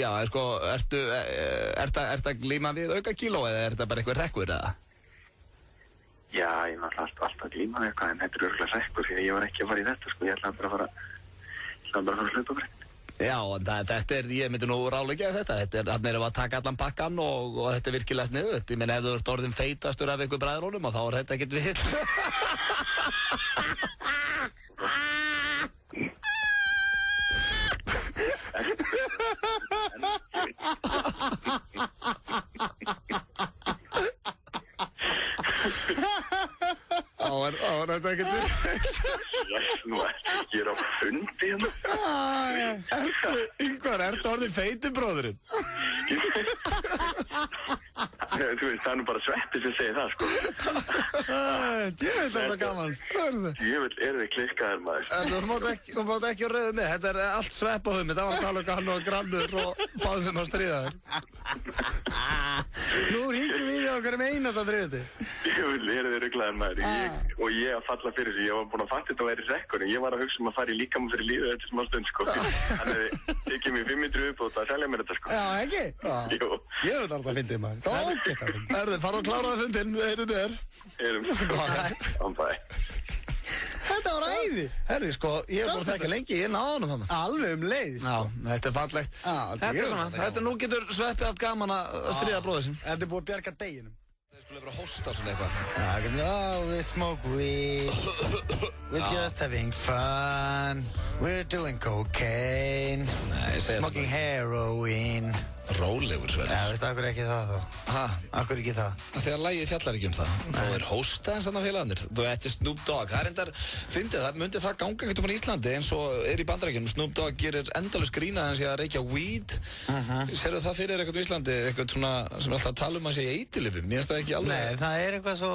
S1: Já, sko, ertu að glíma við auka kíló eða er þetta bara eitthvað rekkur eða?
S3: Já, ég er alltaf að glíma við eitthvað en þetta er örgulega rekkur því að ég var ekki að fara í þetta sko, ég ætlaði bara að fara að sluta okkur.
S1: Já, en þetta er, ég myndi nú ráðleggja þetta, þannig erum við að taka allan pakkan og þetta er virkilega sniðugt. Ég meina ef þú ert orðin feitastur af einhver bræðrónum og þá er þetta ekkert við. Þá er þetta ekkert við.
S3: Ég er á fundi hérna.
S1: Ingvar, ertu orðin feitur bróðurinn?
S3: Þú veist, það er nú bara Sveppi sem segir það, sko.
S1: Ég veit þetta gaman.
S3: Ég vil, þið klikkaðir maður.
S1: Þú mátt ekki að rauða mig, þetta er allt Svepp á humi. Það var að tala um hann og grannur og báðum þeim að stríða þér.
S2: Nú hringum við okkar einasta þriðuti.
S3: Ég vil, þið rugglaðir maður. Og ég að falla fyrir þessu, ég var búinn að fatta þetta að vera í rekkur, en ég var að hugsa að fara í líkamann fyrir lífið þetta smá stund, sko. Þannig tekið mér 500 uppbót að selja mér þetta, sko.
S2: Já, ekki?
S3: Jú.
S2: Ég veit alveg að fyndið maður. Það er ógætt að fyndið.
S1: Erðu, fara og kláraði fundin, erum við
S3: Erum.
S2: Þetta var æði.
S1: Herri, sko, ég hef búin að þekka lengi, ég náði honum hann.
S2: Alveg leið, sko.
S1: Já, þetta er fallegt. Þetta er svona, þetta nú getur Sveppi haft gaman að stríða bróðið sinn.
S2: Þetta er búið að bjarga deginum.
S1: Þeir skulle vera að hosta svona eitthvað.
S2: Oh, we smoke weed. We're just having fun. We're doing cocaine. Smoking heroin.
S1: Rólegur, Sverrir.
S2: Já, veistu, akkur ekki það þá?
S1: Hæ?
S2: Akkur ekki það?
S1: Þegar lagið fjallar ekki það. Þá er hósta eins og félagarnir. Þetta er Snoop Dogg. Það er endar, fyndið það, myndi það ganga ekkert um í Íslandi eins og er í Bandaríkjunum. Snoop Dogg gerir endalaust grína en sé að reykja weed. Serðu það fyrir eitthvað í Íslandi, eitthvað svona sem er alltaf að tala um að sé í eitilifum? Mér finnst það ekki alveg.
S2: Nei, það er eitthvað svo,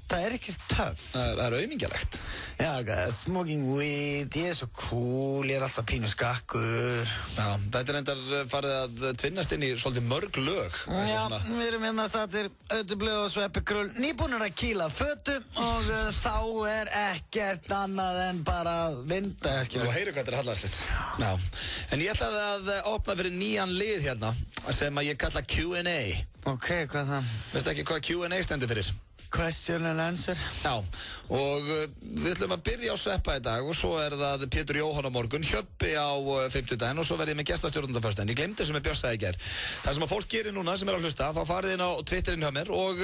S2: það er ekki töff.
S1: Það er aumingjalegt.
S2: Já, smoking weed, ég er svo cool, ég er alltaf pínu skakkur.
S1: Já, þetta er endar farið að tvinnast inn í svolítið mörg lög.
S2: Já, við erum hérna stættir Ötublöð og Sveppi Krull nýbúnir að kýla fötu og þá er ekkert annað en bara að vinda.
S1: Þú heyrir hvað þetta er hallarslegt. Já, en ég ætlaði að opna fyrir nýjan lið hérna sem að ég kalla Q&A.
S2: Ok, hvað er það?
S1: Veistu ekki hvað Q&A stendur fyrir?
S2: Question and answer.
S1: Já, og við ætlum að byrja á Sveppa í dag og svo er það Pétur Jóhann á morgun, Hjöppi á 50 daginn og svo verð ég með gestastjórnanda á föstudaginn. Ég glemdi þessu með Bjössa í gær. Það sem að fólk gerir núna sem er að hlusta, þá farið inn á Twitterinn hjá mér og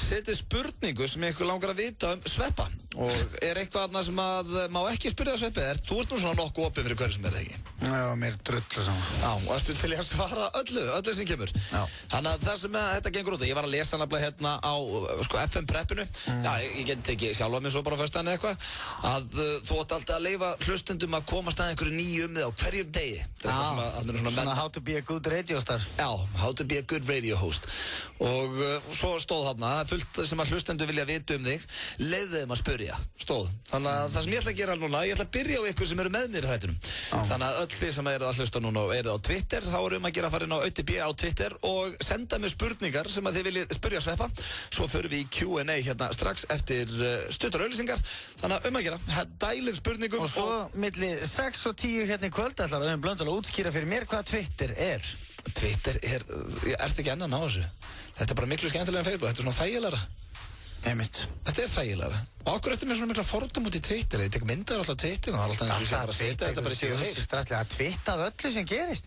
S1: setið spurningu sem ykkur langar að vita um Sveppa. Og er eitthvað annað sem að má ekki spyrja Sveppi? Þú ert nú svona nokkuð opið fyrir hverju sem er það ekki?
S2: Já, mér drullu saman.
S1: Já, og ertu til að svara öllu sem kemur.
S2: Já.
S1: Þannig að það sem þetta gengur út, ég var að lesa nafnilega hérna á FM preppinu. Já, ég get ekki sjálfa mig svo bara fyrst eða eitthvað að þú átt alltaf að leyfa hlustundum að komast að einhverju nýju um þig á hverjum degi.
S2: Svona how to be a good radio star.
S1: Já, how to be a good radio host. Og svo stóð þarna, fullt sem að hlustundu vilja vita um þig, leiðu þeim að spyrja, stóð. Þannig að það sem ég ætla að gera núna, ég ætla að byrja á ykkur sem eru með mér í þættinum. Þannig að öll þið sem eru að hlusta núna og eru á Twitter, þá erum að gera að fara inn á ÖTB á Twitter og senda mér spurningar sem að þið viljið spyrja Sveppa. Svo förum við í Q&A hérna strax eftir stuttar auglýsingar. Þannig að að gera, dælinn spurningum.
S2: Og svo milli 6 og 10 hérna í kvöld ætlar Auðun Blöndal að útskýra fyrir mér hvað Twitter er.
S1: Twitter er, ertu ekki enn að ná þessu? Þetta er bara miklu skemmtilega en Facebook, þetta er svona þægilegra.
S2: Einmitt.
S1: Þetta þægilegra. Og okkur eftir með svona mikla fordóm út í Twitter. Ég tek myndaður alltaf Twitter og það alltaf eins og ég sé bara að setja þetta bara í sig og heilt.
S2: Það að twittað öllu sem gerist.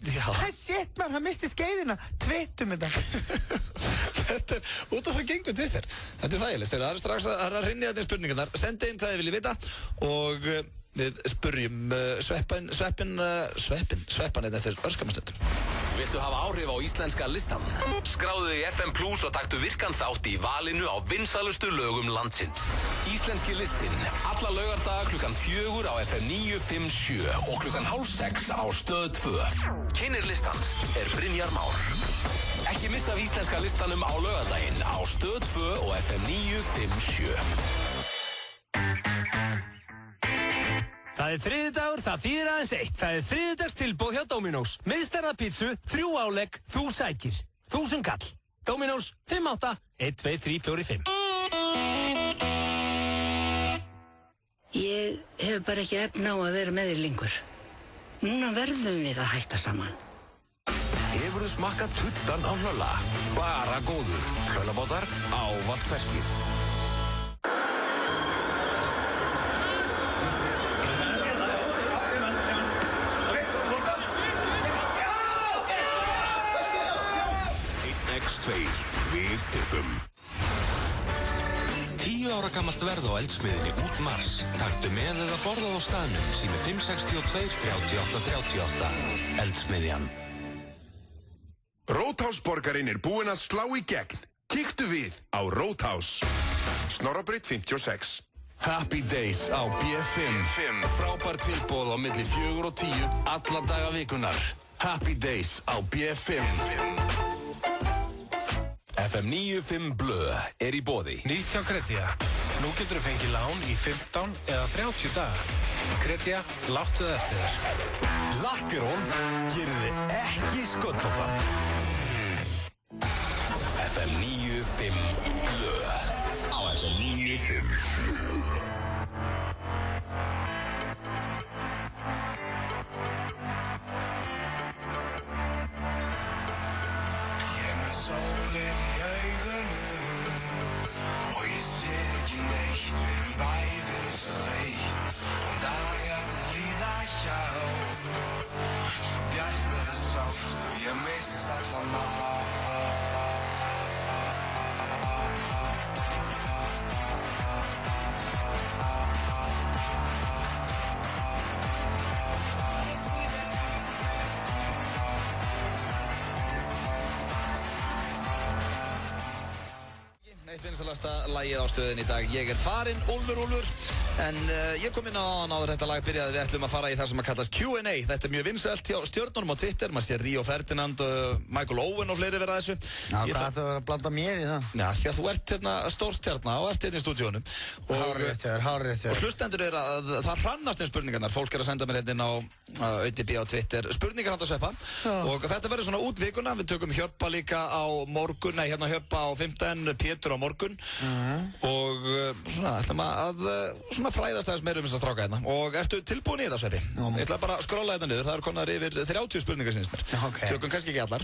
S2: Shit man, hann misti skeiðina. Twittum þetta.
S1: Þetta út af það gengur Twitter. Þetta þægilegt. Það eru strax að hrynja þetta í spurningarnar. Sendi inn hvað þið viljið vita og við spurjum sveppan eftir örskamastund.
S8: Viltu hafa áhrif á íslenska listan? Skráðu þig í FM Plus og taktu virkan þátt í valinu á vinsælustu lögum landsins. Íslenski listinn, alla laugardaga klukkan 4 á FM 957 og klukkan 5:30 á Stöð 2. Kynnir listans Brynjar Már. Ekki missa af íslenska listanum á laugardaginn á Stöð 2 og FM 957.
S24: Það þriðjudagur, það þýðir aðeins eitt. Það þriðjudagstilboð hjá Dominos. Miðstærða pítsu, 3 álegg, þú sækir. 1000 kall. Dominos, 58 12345.
S5: Ég hef bara ekki efni á að vera með þér lengur. Núna verðum við að hætta saman.
S8: Hefurðu smakkað tuttan á Hlölla? Bara góður. Hlöllabátar ávallt ferskir.
S22: X2, við tippum. 10 ára gamalt verð á eldsmiðinni út mars. Taktu með eða borðað á staðnum sími 562 38 38. Eldsmiðjan.
S23: Róthásborgarinn búinn að slá í gegn. Kíktu við á Róthás. Snorrabraut 56.
S24: Happy Days á B5. Frábær tilboð á milli 4 og 10 alla daga vikunar. Happy Days á B5.
S8: FM 95 Blö í boði.
S9: Nýtt hjá Kredia. Nú getur þú fengið lán í 15 eða 30 daga. Kredia, láttu það eftir þér.
S20: Lakkerón gerir þið ekki sköllóttan.
S8: FM 95 Blö á FM 95.
S6: Sólin í augunum og ég sé ekki neitt, við erum bæði svo reitt og dagarnir líða hjá svo bjart þeirra sást og ég missa allan á.
S1: Eitt vinsælasta lagið á stöðinni í dag. Ég farinn, Úlfur. En ég kom inn á áður þetta lag byrjaði. Við ætlum að fara í það sem að kallast Q&A. Þetta mjög vinsælt hjá stjörnunum á Twitter. Man sér Ríó Ferdinand, Michael Owen og fleiri vera þessu.
S2: Já, það ætti að vera að blanda mér í það.
S1: Já, því að þú ert hérna stórstjarna og ert hérna í stúdíónum.
S2: Hárrétt.
S1: Og hlustendur að það hrannast spurningarnar. Fólk að senda mér hérna inn á ÖTB á Twitter. Spurningar handa sveppa. Og þetta verður svona út vikuna. Við tökum Hjöppa líka á morgun. Nei, hérna Hjöppa á 15, Pétur á morgun. Og svona ætlum að svona fræðast aðeins meira þess að stráka hérna. Og ertu tilbúin í þetta, Sveppi? Ég ætla bara að skrolla þetta niður. Það eru konar yfir 30 spurningar sinnsnir. Tökum kannski ekki allar.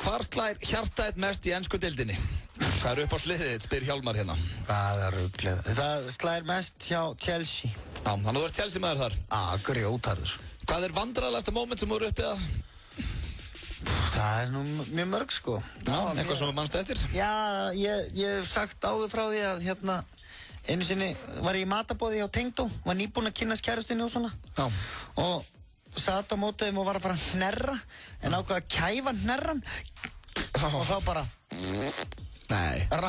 S1: Hvar slær hjartað mest í ensku deildinni? Hvað eru upp á sliðið þitt, spyr Hjálmar hérna.
S2: Það er ruglið. Það slær mest hjá Chelsea.
S1: Já, þannig að þú ert Chelsea maður þar.
S2: Grjótarður.
S1: Hvað er vandræðalegasta moment sem þú eru uppið að?
S2: Það er nú mjög mörg, sko.
S1: Já, eitthvað sem þú mannst eftir?
S2: Já, ég hef sagt áður frá því að hérna einu sinni var ég í matarboði á Tengdó, var nýbúinn að kynnast kærustinni og svona.
S1: Já.
S2: Og satt á móti þeim og var að fara að hnerra, en ákvað að kæfa hnerran og þá bara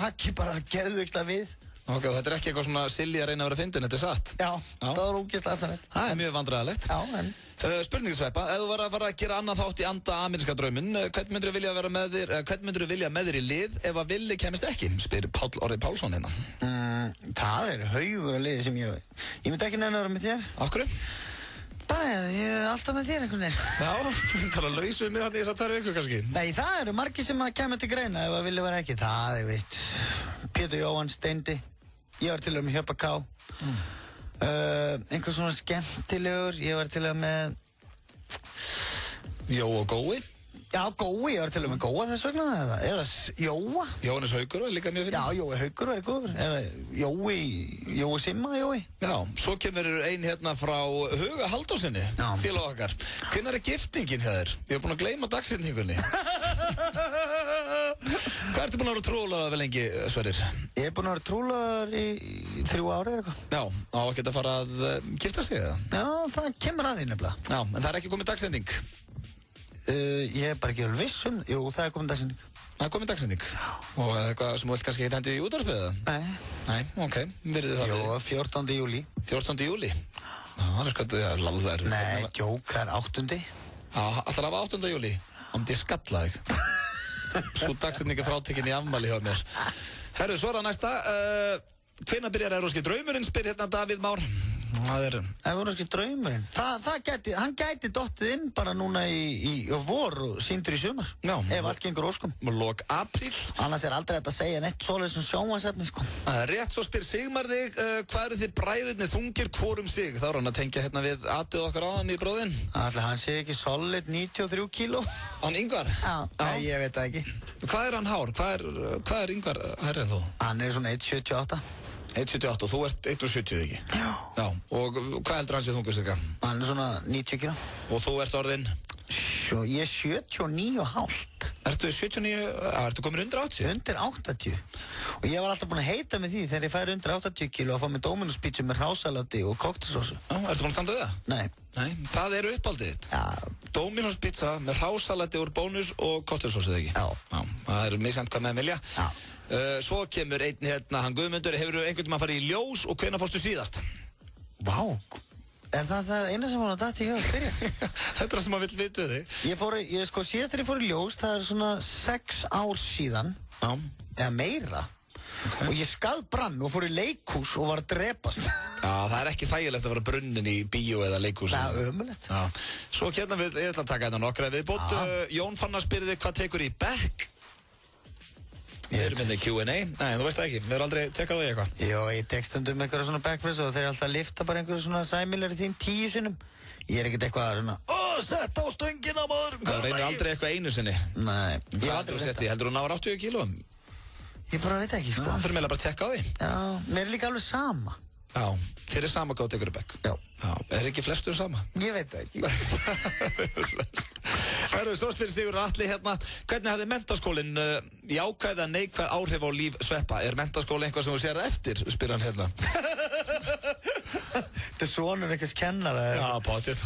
S2: raki bara geðveikslega við.
S1: Ok, og þetta er ekki eitthvað svona silly að reyna að vera fyndin, þetta er satt?
S2: Já, það var ógeðslega aðstæðanlegt.
S1: Það er mjög vandræðalegt.
S2: Já, en...
S1: Spurningasveppa, ef þú var að fara að gera annað þátt í anda ameríska drauminn, hvern myndur þú vilja með þér í lið ef að villi kemist ekki? Spyr Páll Orri Pálsson hérna.
S2: Það er haugur að liði sem ég myndi ekki nefna að vera með þér.
S1: Akkur?
S2: Bara, ég er alltaf með þér einhvern veginn.
S1: Já, þú tala laus við mig þannig í þessar 2 vikur kannski.
S2: Nei, það eru margir sem að kemur til greina ef að villi vera ekki. Það er veist, Pétur Jóhann, Steindi, ég var til og með Hjöppa K. Einhver svona skemmtilegur, ég var til og með
S1: Jó og Gói.
S2: Já, Gói, ég var til og með Góa þess vegna, eða Jóa.
S1: Jóhannes Haukur var líka mjög fyrir.
S2: Já, Jói Haukur var góður, eða Jói Simma, Jói.
S1: Já, svo kemur ein hérna frá Huga Halldórsinni, félag okkar. Hvenær giftingin hjá þér? Ég hef búin að gleyma dagsetningunni. Hvað ertu búin að vera trúlaður vel lengi, Sverrir?
S2: Ég hef búin að vera trúlaður í 3 ári eða eitthvað.
S1: Já, á að geta fara að gifta sig eða?
S2: Já, það kemur að því nefnilega.
S1: Já, en það ekki komið dagsending?
S2: Ég hef bara ekki alveg viss það er komið dagsending.
S1: Það komið dagsending? Og eitthvað sem þú vilt kannski ekki hendi í útvarpið eða? Nei, ok, virðið það?
S2: Jó, 14. júli.
S1: 14. júli? Já, það er skoðið að láða þær.
S2: Nei, djók, það er 8.
S1: Já, alltaf af 8. júli? Ég skalla þig. Svo dagsendinga frátekin í afmæli hjá mér. Herru, svo er það næsta. Hvenær byrjar Evrópski draumurinn, spyr hérna Davíð Már. Það er...
S2: Evrópski draumurinn? Hann gæti dottið inn bara núna í vor og sýndur í sumar.
S1: Já.
S2: Ef allt gengur óskum.
S1: Lok apríl.
S2: Annars er aldrei þetta að segja neitt svoleiðis um sjónvarpsefni, sko.
S1: Rétt, svo spyr Sigmar þig, hvað eru þið bræðurnir þungir hvorum sig? Þá er hann að tengja hérna við atið okkar áðan í bróðinn.
S2: Ætli hann sé ekki solid 93 kíló.
S1: Hann Yngvar?
S2: Já. Nei, ég veit það ekki.
S1: Hvað er hann hár? Hvað er Yngvar hærri en þú?
S2: Hann er svona 1,78.
S1: 1,78 og þú ert 1,70 ekki? Já. Og hvað heldur hann sé þungur cirka?
S2: Hann er svona 90 kíló.
S1: Og þú ert orðinn?
S2: Ég er 79,5.
S1: Ertu 79, ertu komin undir 80?
S2: Undir 80. Og ég var alltaf búin að heita með því þegar ég færi undir 80 kíló að fá með Dominos pizza með hrásalati og koktelsósu.
S1: Já, ertu búin að standa við það?
S2: Nei.
S1: Það eru uppáldið þitt?
S2: Já.
S1: Dominos pizza með hrásalati úr bónus og koktelsósu, eða ekki?
S2: Já.
S1: Það er misjant hvað með vilja.
S2: Já.
S1: Svo kemur einn hérna, hann Guðmundur, hefur þú einhvern veginn að fara í ljós og hvenær fórstu síðast?
S2: Vá, er það eina sem hún að dætti hjá að spyrja?
S1: Þetta er það sem maður vill vita þig.
S2: Síðast þegar ég fór í ljós, það er svona 6 ár síðan.
S1: Já.
S2: Eða meira. Okay. Og ég skadbrann og fór í leikhús og var að drepast.
S1: Já, það er ekki þægilegt að vera brunnin í bíó eða leikhús.
S2: Það er ömulegt.
S1: Já. Svo hérna ég ætla að taka þetta nokkra viðbót. Jón Fannar spyrði hvað tekur í bekk? Við erum myndið Q&A. Nei, þú veist það ekki. Við erum aldrei tekkað á því eitthvað.
S2: Jó, ég tek stundum eitthvað svona backfresh og þeir alltaf að lifta bara einhverju svona sæmileri þín 10 sinnum. Ég er ekkert eitthvað að sett á stöngina, maður.
S1: Það reynir aldrei eitthvað einu sinni.
S2: Nei.
S1: Ég hef aldrei sett því. Heldur þú náður 80 kílóum?
S2: Ég bara veit ekki, sko.
S1: Það fyrir meðlega bara tekka á því.
S2: Já, mér er líka alveg sama.
S1: Já, þér er sama hvað tekur í bekk.
S2: Já.
S1: Er ekki flestur sama?
S2: Ég veit það ekki.
S1: Hörru, svo spyrir Sigur Atli hérna, hvernig hafði menntaskólinn jákvæð eða neikvæð áhrif á líf sveppa? Er menntaskóli eitthvað sem þú sér eftir? Spyr hann hérna.
S2: Þetta er sonur einhvers kennara.
S1: Já, potið.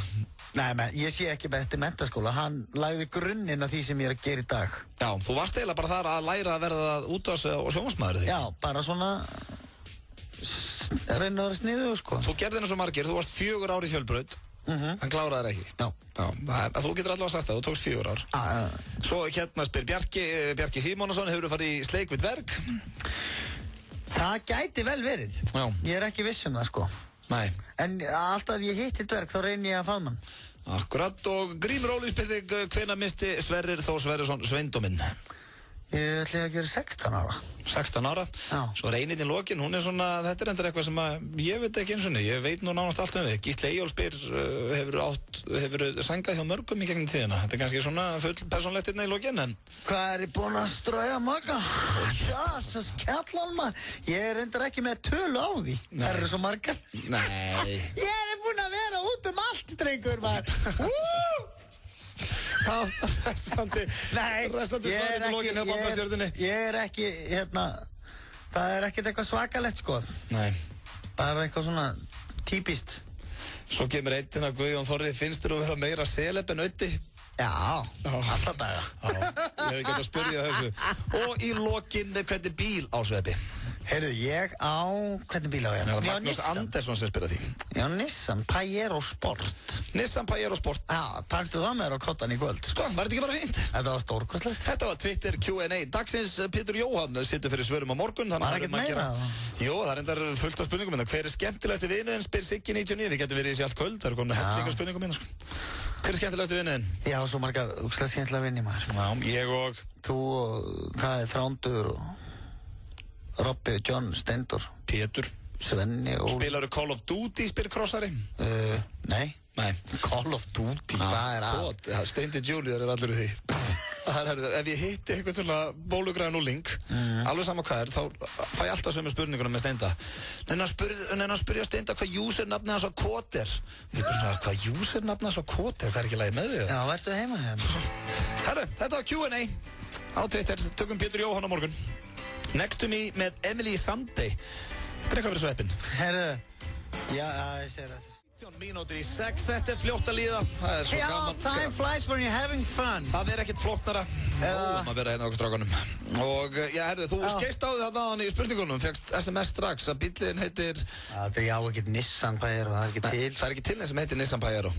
S2: Nei, ég sé ekki eftir menntaskóla. Hann lagði grunninn af því sem ég er að gera í dag.
S1: Já, þú varst eiginlega bara þar að læra að verða útvarps- og sjónvarpsmaður, því?
S2: Já, bara svona reyna að vera sniðu, sko.
S1: Þú gerði hennar svo margir, þú varst 4 ár í Fjölbraut. Hann kláraði þér ekki.
S2: Já.
S1: Þú getur allavega sagt það, þú tókst 4 ár. Svo hérna spyr Bjarki Símonarson, hefur þú farið í sleik við dverg?
S2: Það gæti vel verið.
S1: Já.
S2: Ég er ekki viss um það, sko.
S1: Nei.
S2: En alltaf ég hitti dverg, þá reyni ég að faðma hann.
S1: Akkurat, og Grímur Óli spyr þig, hvenær misti Sverrir Þór Sverrisson sveindóminn?
S2: Ég ætla að gera 16 ára.
S1: 16 ára?
S2: Já.
S1: Svo reyninn í lokin, hún er svona, þetta er endur eitthvað sem að ég veit ekki eins og ég veit nú nánast allt um þig. Gísli Eyjólfs spyr, hefur sangað hjá mörgum í gegnum tíðina? Þetta er kannski svona full persónlegt hérna í lokin, en...
S2: Hvað er ég búinn að strauja marga? Jæsas, kjallan maður. Ég er endur ekki með tölu á því. Það eru svo margar.
S1: Nei.
S2: Ég er búinn að vera út um allt, drengur maður.
S1: Ræsandi
S2: ég er ekki, hérna, það er ekkert eitthvað svakalegt, sko.
S1: Nei.
S2: Bara eitthvað svona típist.
S1: Svo kemur einn að Guðjón Þorri, finnst þér að vera meira seleb en Öddi?
S2: Já, alla daga.
S1: Já, ég hef ekki að spyrja þessu. Og í lokin, hvernig bíl á sveppi?
S2: Heyrðu, ég á, hvernig bíl á ég?
S1: Það er Magnús Andersson sem spyrir því.
S2: Já, Nissan Pajero Sport.
S1: Nissan Pajero Sport.
S2: Já, taktu það með þér á kottan í kvöld.
S1: Sko, var þetta ekki bara fínt?
S2: Þetta var stórkostlegt.
S1: Þetta var Twitter Q&A dagsins. Pétur Jóhann situr fyrir svörum á morgun.
S2: Var ekkert meira?
S1: Jú, það er endar fullt af spurningum. Hver er skemmtilegasti vinuðin, spyr Siggi 99. Við getum verið í þessi allt kvöld. Það eru komin hellinga spurningum hérna, sko. Hver er skemmtilegasti vinuðin?
S2: Já, svo marga skemmtilega vinni, maður.
S1: Já, ég og...
S2: Þú og, það er Þrándur og Robby, John, Steindor,
S1: Pétur,
S2: Svenni og...
S1: Spilaru Call of Duty, spyr Krossari?
S2: Nei.
S1: Nei.
S2: Call of Duty, hvað er að?
S1: Steindi Junior er allur í því. Ef ég hitti eitthvað svona bólugræðan úling, alveg sama hvað þá fæ ég alltaf sömu spurningunum með Steinda. Nenna að spyrja Steinda hvað usernafnið hans á kód er. Ég bara, hvað usernafnið hans á kód er? Hvað ekki lagið með þig?
S2: Já, verður heima hérna.
S1: Herru, þetta var Q&A á Twitter. Tökum Pétur Jóhann á morgun. Next to me með Emily Sandey. Þetta er eitthvað fyrir sveppin.
S2: Herru, já, ég sé það.
S1: 17 mínútur í 6, þetta er fljótt að líða. Það er svo gaman.
S2: Time flies when you're having fun.
S1: Það er ekkert flóknara. Að vera hérna okkur strákanum. Og já, herðu, þú skeist á því þarna áðan í spurningunum, fékkst SMS strax að bíllinn heitir...
S2: Það er já ekkert Nissan Pajero, það er ekki til.
S1: Það er ekki til sem heitir Nissan Pajero.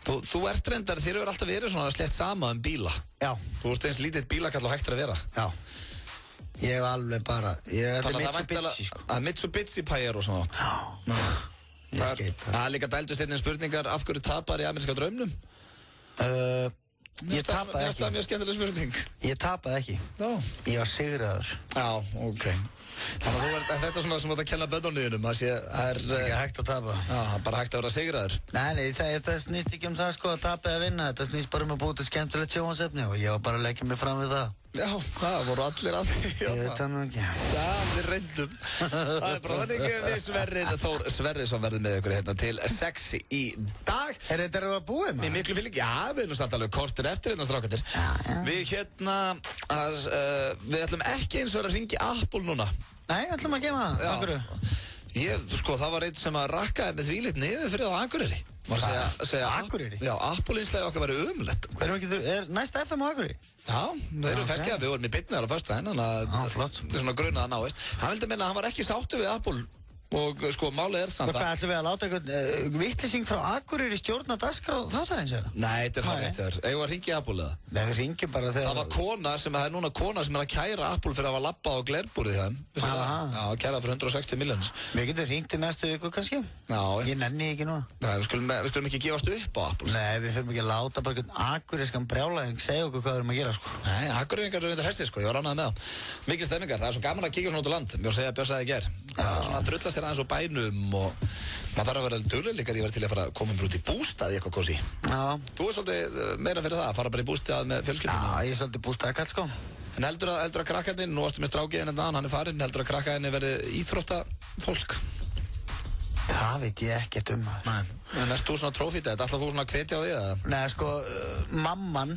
S1: Þú ert reyndar, þér hefur alltaf verið svona slett sama bíla.
S2: Já.
S1: Þú ert eins lítið bílakall og hægt að vera.
S2: Já. Ég hef alveg bara...
S1: Þannig að Mitsubishi, sko. Mitsubishi Pajero svona átt. Já. Það er líka dældust einnig spurningar af hverju tapar í ameríska draumnum?
S2: Ég tapaði ekki.
S1: Það er mjög skemmtileg spurning.
S2: Ég tapaði ekki. Ég var sigraður.
S1: Já, ok. Þannig að þetta er svona sem þú ert að kenna bönnunniðinum. Það er
S2: ekki hægt að tapa.
S1: Já, bara hægt að vera sigraður.
S2: Nei, þetta snýst ekki um það sko að tapa eða vinna. Þetta snýst bara um að búið til skemmtilegt sjónvarpsefni og ég var bara að leggja mig fram við það.
S1: Já, það voru allir að því.
S2: Ég veit það nú ekki.
S1: Já, við reyndum. Það er bara þannig við Sverrir Þór Sverrisson verðum með ykkur hérna til 6 í dag.
S2: Þetta að búið maður?
S1: Í miklu fylg, já, við erum samt alveg kortir eftir hérna strákandir. Við við ætlum ekki eins og að hringja Apple núna.
S2: Nei, ætlum að gema það. Akkurru?
S1: Sko, það var einn sem að rakkaði með því lit niður fyrir á Akureyri. Segja
S2: Akureyri?
S1: Já, Apple-innslega okkar verið umlegt.
S2: Er næst FM á Akureyri?
S1: Já, það eru festið við vorum í beinni þar á föstudaginn, þannig að það er svona grunað að náist. Hann vildi minna að hann var ekki sáttur við Apple og sko, málið er samt að...
S2: Hvað ætlum við að láta einhvern vittlýsing frá Akureyri stjórna dagskrá þáttarins eða?
S1: Nei, þetta er hann rétt þér. Eigum að hringja Apple eða?
S2: Nei, við hringjum bara þegar...
S1: Það var núna kona sem er að kæra Apple fyrir að hafa labbað á glerbúrið þeim. Já, kæra fyrir 160 milljónir.
S2: Við getum hringt í næstu viku kannski.
S1: Já.
S2: Ég nenni ekki núna.
S1: Nei, við skulum ekki gefast upp á Apple.
S2: Nei, við fyrir ekki að láta bara einhvern akureyriskan brjálæðing segja okkur hvað við erum að gera, sko. Nei,
S1: akureyringar eru reyndar hestir, sko. Ég var ánægður með þá. Mikil stemmingar. Það er svo gaman að kíkja svona út á land. Mér var að segja að Björn sagði í gær. Svona að drulla sér aðeins úr bænum og maður þarf að vera duglegir. Ég var til að fara að koma út í bústað í eitthvað kósí. Já. Þú er svolítið meira fyrir það, að fara bara í bústað með fjölskyldunni.
S2: Já, ég er svolítið bústaðakall, sko.
S1: En heldur að krakkarnir, nú varstu með strákiðin en hann er farinn, heldur að krakkarnir verði íþróttafólk?
S2: Það veit ég ekkert um það.
S1: Nei. En ert þú svona trófítið? Ætlar þú svona að hvetja á því eða?
S2: Nei, sko, mamman,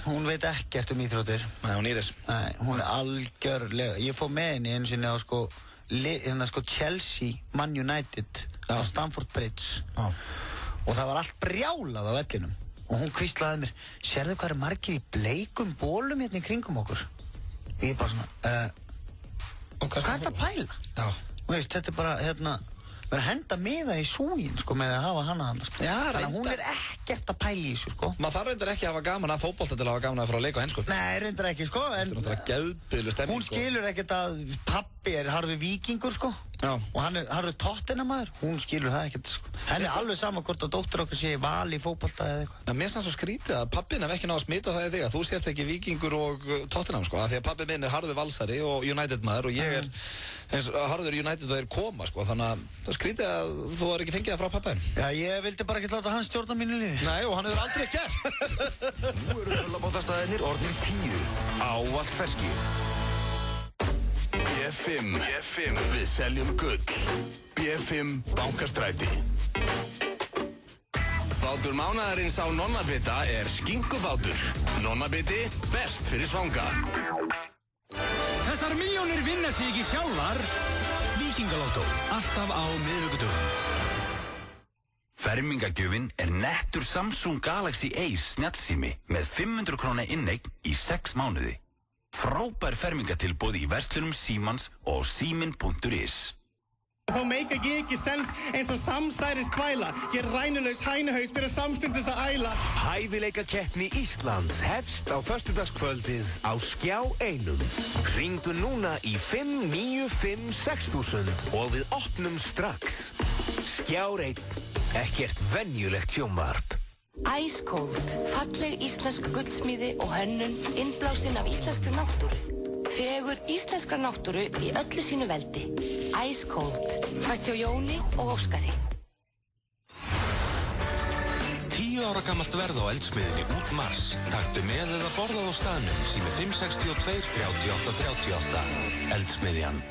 S2: hún veit ekkert um íþróttir.
S1: Nei, hún Íris.
S2: Nei, hún er algjörlega, ég fór með henni einu sinni á sko Chelsea, Man United á Stamford Bridge. Já. Og það var allt brjálað á vellinum. Og hún hvíslaði mér, sérðu hvað er margir í bleikum bólum hérna í kringum okkur? Og ég bara svona, hvað er þetta að pæla?
S1: Já.
S2: Og veist, þetta er bara, verið að henda miða í súginn, sko, með að hafa hana, sko.
S1: Já,
S2: þannig að hún er ekkert að pæla í þessu, sko.
S1: Maður þarf reyndar ekki að hafa gaman að fótbolta til að hafa gaman að fara að leika á hensku.
S2: Nei, reyndar ekki, sko, en...
S1: Þetta er náttúrulega geðbiðlu stemming,
S2: hún skilur ekkert að pabbi er harður víkingur, sko. Já. Og hann er harður Tottenham-maður. Hún skilur það ekkert, sko. Henni er alveg sama hvort að dóttur okkur sé í val í fótbolta eða eitthvað.
S1: Ja, mér finnst það svo skrítið að pabbin hef ekki náð að smita það í þig að þú sért ekki víkingur og Tottenham, sko. Af því að pabbi minn er harður valsari og United-maður og ég er eins harður United og þeir koma, sko. Þannig að það er skrítið að þú har ekki fengið það frá pabbaðinn.
S2: Já, ég vildi bara ekki láta hann stjórna mínu lífi.
S1: Nei, og hann hefur aldrei gert.
S19: Nú eru höllabátastæðinir orðnir 10. Ávallt ferski.
S8: B5, við seljum gull. B5 Bankastræti. Bátur mánaðarins á Nonnabita er skinkubátur. Nonnabiti, best fyrir svanga.
S17: Þessar milljónir vinna sig ekki sjálfar. Víkingalóttó, alltaf á miðvikudögum.
S22: Fermingagjöfin er nettur Samsung Galaxy Ace snjallsími með 500 króna inneign í 6 mánuði. Frábær fermingatilboð í verslunum Símans og símin.is.
S7: Þá meikar ég ekki sens eins og samsærist þvæla. Ég er rænulegs hænuhaus fyrir samstundis að æla.
S19: Hæfileikakeppni Íslands hefst á föstudagskvöldið á Skjá 1. Hringdu núna í 595 6000 og við opnum strax. Skjár 1. Ekkert venjulegt sjónvarp.
S10: Ice Cold, falleg íslensk guldsmíði og hönnun innblásin af íslenskri náttúru. Fegur íslenskra náttúru í öllu sínu veldi. Ice Cold, fæst hjá Jóni og Óskari.
S22: 10
S8: ára gamalt verð á eldsmiðinni út mars. Taktu með eða borðað á staðnum, sími 562 38 38. Eldsmiðjan.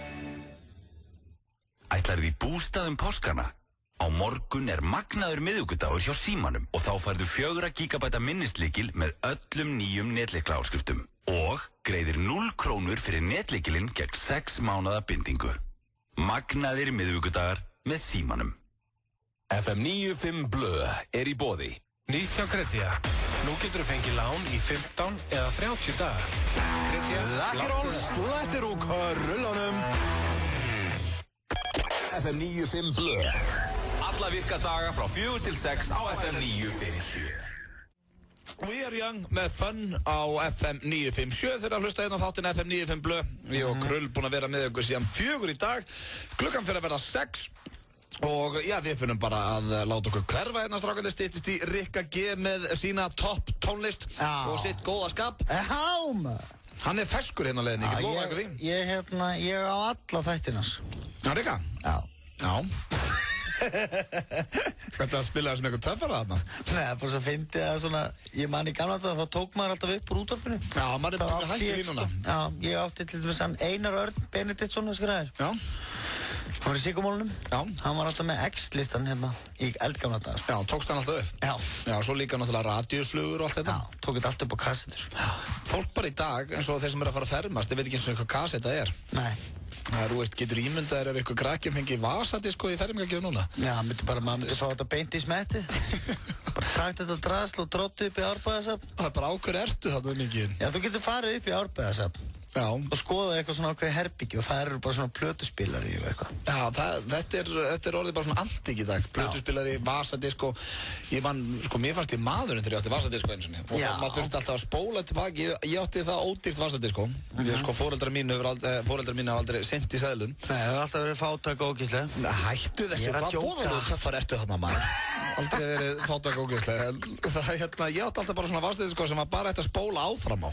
S22: Ætlarðu í bústað páskana? Á morgun magnaður miðvikudagur hjá Símanum og þá færðu 4 GB minnislykil með öllum nýjum netlyklaáskriftum. Og greiðir 0 krónur fyrir netlykilinn gegn 6 mánaða bindingu. Magnaðir miðvikudagar með Símanum.
S8: FM 95 Blö í boði.
S9: Nýtt hjá Kredia. Nú getur þú fengið lán í 15 eða 30 daga. Kredia.
S20: Lakkerol slættir úr körlunum.
S8: FM 95 Blö. Alla virka daga frá 4 til 6 á FM 957.
S1: We are young með fun á FM 957 þegar að hlusta hérna á þáttinn FM 95 Blö. Ég og Krull búin að vera með ykkur síðan 4 í dag. Klukkan fyrir að verða 6. Og já, við finnum bara að láta okkur hverfa hérna strákandi, styttist í Rikka G með sína topp tónlist og sitt góða skap. Hann ferskur hérna á leiðinni, ekki lofa eitthvað því?
S2: Ég á alla þættinans.
S1: Já, Rikka?
S2: Já.
S1: Hvernig að spila þessum eitthvað töffara þarna?
S2: Nei, bara svo fyndi að svona, ég man í gamla þetta, þá tók maður alltaf upp úr útvarpinu.
S1: Já, maður bara hætti því núna.
S2: Já, ég átti til dæmis hann Einar Örn Benediktsson, skræðir.
S1: Já.
S2: Hann var í Sigurmálunum.
S1: Já.
S2: Hann var alltaf með X-listan hérna í eldgamla dagar.
S1: Já, tókst hann alltaf upp?
S2: Já.
S1: Já, svo líka náttúrulega radíusflugur og allt þetta.
S2: Já, tók þetta allt upp á kassettur.
S1: Já. Fólk bara í dag, eins og þeir sem að fara að fermast, þeir veit ekki eins og hvað kassetta
S2: Nei.
S1: Þú veist, getur ímyndaðir ef eitthvað krakkjum fengi vasadisko í fermingagjöf núna?
S2: Já, maður myndi fá þetta beint í smetti. Bara takt þetta drasl og dróttu upp í Árbæðasafn.
S1: Það bara á hver ertu þarna mikið?
S2: Já, þú getur farið upp í Árbæðasafn.
S1: Já.
S2: Og skoða eitthvað svona ákveði herbyggju og það eru bara svona plötuspilari og eitthvað.
S1: Já, þetta orðið bara svona antík í dag. Plötuspilari, vasadisko. Mér fannst ég maðurinn þegar ég átti vasadisko eins og niður. Og maður þurfti alltaf að spóla tilbaki. Ég átti það ódýrt vasadisko. Foreldrar mín hafa aldrei sent í seðlum.
S2: Nei, það hefur alltaf verið fátæk og ógeðslega.
S1: Hættu þessu, hvað boðaðu töffar ertu þarna maður? Aldrei verið fátæk og ógeðslega. Ég átti alltaf bara svona vasadisko sem var bara hægt að spóla áfram á.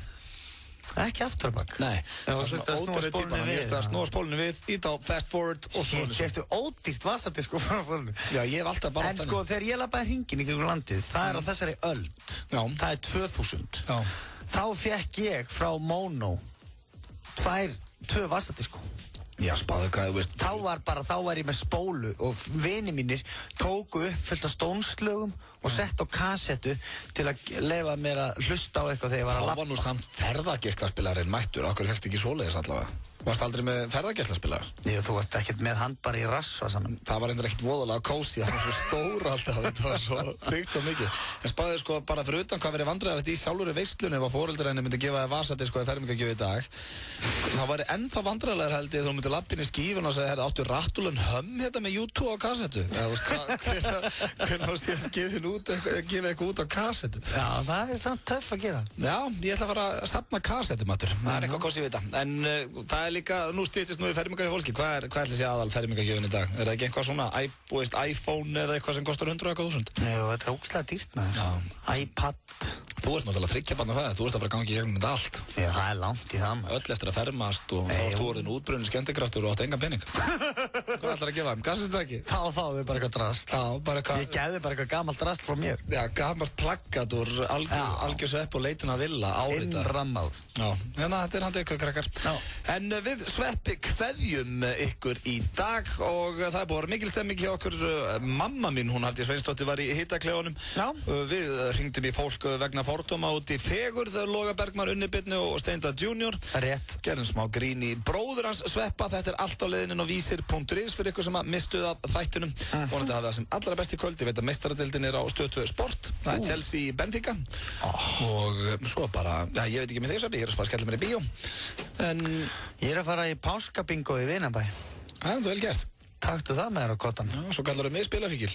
S2: Ekki afturbak?
S1: Nei, það var svona ódýrið típan. Ég ætti að snúa spólinu við, ít á fast forward og svona.
S2: Ég eftir ódýrt vasadisko frá spólinu.
S1: Já, ég hef alltaf bara...
S2: En þegar ég labbaði hringinn í kringum landið, það á þessari öld.
S1: Já.
S2: Það 2000.
S1: Já.
S2: Þá fekk ég frá Mono 2 vasadisko.
S1: Já, spáðu hvað, þú veist.
S2: Þá var ég með spólu og vini mínir tóku upp fullt af stónslögum og sett á kassettu til að leyfa mér að hlusta á eitthvað þegar ég var að labba.
S1: Það var nú samt ferðageislaspilarinn mættur, okkur fækst ekki svoleiðis allavega. Varst aldrei með ferðageislaspilar?
S2: Jú, þú varst ekkert með hann bara í rassvasanum.
S1: Það var endur ekkert voðalega kósi, hann var svo stór alltaf, þetta var svo byggt og mikið. En spáðu sko bara fyrir utan hvað verið vandræðilegt í sjálfur veislunni ef að foreldrar henni myndi gefa þér vasadisko í fermingagjöf í dag. Það væri ennþá vandræðilegar held ég þú myndi labba inn í skífuna og segja, áttu Rattulen Hömm hérna með U2 á kassettu? Hvernig var síðan gefa eitthvað út á kassettu?
S2: Já, það samt töff að gera.
S1: Já, ég ætla að fara að safna kassettum aftur. Það eitthvað kosið við þetta. En það líka, nú styttist nú í fermingar í fólki. Hvað ætli sé aðal fermingagjöfin í dag? Er það ekki eitthvað svona iPhone eða eitthvað sem kostar 100.000?
S2: Nei, þetta ógeðslega dýrt með þér. iPad.
S1: Þú ert náttúrulega þriggja barna það, þú ert að fara að gangi í gegnum þetta allt.
S2: Já, það er langt í það.
S1: Öll eftir að fermast og þá ert þú orðin útbrunnin skemmtikraftur og átt engan pening. Hvað ætlar að gefa þeim? Gassið þetta ekki?
S2: Þá fáðu þau bara eitthvað drast. Ég gefði bara eitthvað gamalt drast frá mér.
S1: Já, gamalt plaggat úr algjörsvepp og leitin að villa árita.
S2: Innrammað.
S1: Já, þetta er handið ykkur krakkar. En við sveppi kveðjum ykkur í dag og það er búin mikil stemming hjá okkur. Mamma mín, hún Hafdís Sveinsdóttir var í hitaklefanum. Við hringdum í fólk vegna fordóma út í Fegurð, Loga Bergmar, Unni Birnu og Steindar Junior.
S2: Rétt.
S1: Gerðum smá grín í bróður hans Sveppa. Þetta er allt á leiðinin á vísir.is fyrir ykkur sem að mistuð af þættunum. Vonandi hafa það sem allra best í kvöld. Ég veit að meistaradeildin er á Stöð 2 Sport. Það er Chelsea Benfica. Og svo bara, ég veit ekki með þeir Sveppi, ég er að spara skella mér í bíó. En
S2: ég er að fara í páskabingo í Vinabæ.
S1: Það er vel gert.
S2: Taktu það með þér á kottan.
S1: Já, svo kallar þau mig spilafíkil.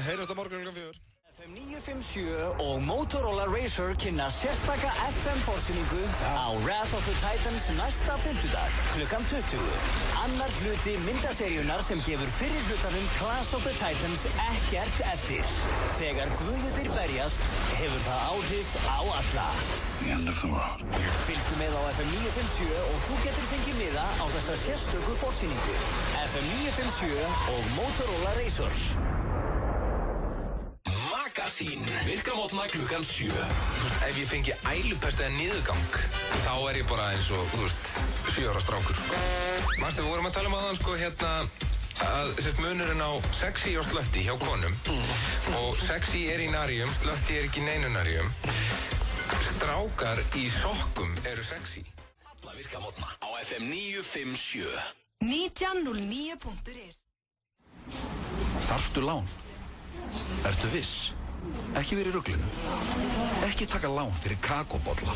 S1: Heyrjast á morgun klukkan 4.
S11: FM 957 og Motorola Razr kynna sérstaka FM-forsýningu á Wrath of the Titans næsta fimmtudag klukkan 20. Annar hluti myndaseríunar sem gefur fyrir hlutanum Clash of the Titans ekkert eftir. Þegar guðirnir berjast hefur það áhrif á alla.
S6: The end of the world.
S11: Fylgstu með á FM 957 og þú getur fengið miða á þessa sérstöku forsýningu. FM 957 og Motorola Razr.
S8: Magazín. Virka mótna klukkan 7.
S4: Ef ég fengi ælupest eða niðurgang, þá ég bara eins og, 7 ára strákur, sko. Manstu, við vorum að tala um áðan, sko, að munurinn á sexy og slötti hjá konum. Og sexy í naríum, slötti ekki í neinu naríum. Strákar í sokkum eru sexy.
S8: Alla virka mótna á FM 957.
S12: 1909.is.
S22: Þarftu lán? Ertu viss? Ekki verið í ruglinu. Ekki taka lán fyrir kakóbolla.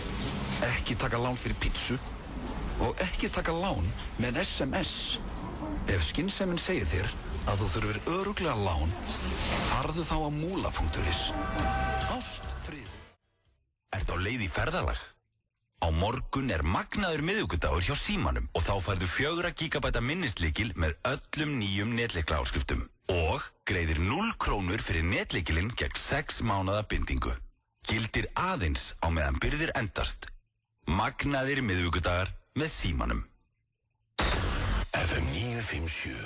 S22: Ekki taka lán fyrir pítsu. Og ekki taka lán með SMS. Ef skynsemin segir þér að þú þurfir örugglega lán, farðu þá á múla.is. Ást, frið. Ertu á leið í ferðalag? Á morgun magnaður miðvikudagur hjá Símanum og þá færðu 4 GB minnislykil með öllum nýjum netlyklaáskriftum og greiðir 0 krónur fyrir netlykilinn gegn 6 mánaða bindingu. Gildir aðeins á meðan birgðir endast. Magnaðir miðvikudagar með Símanum. FM 957.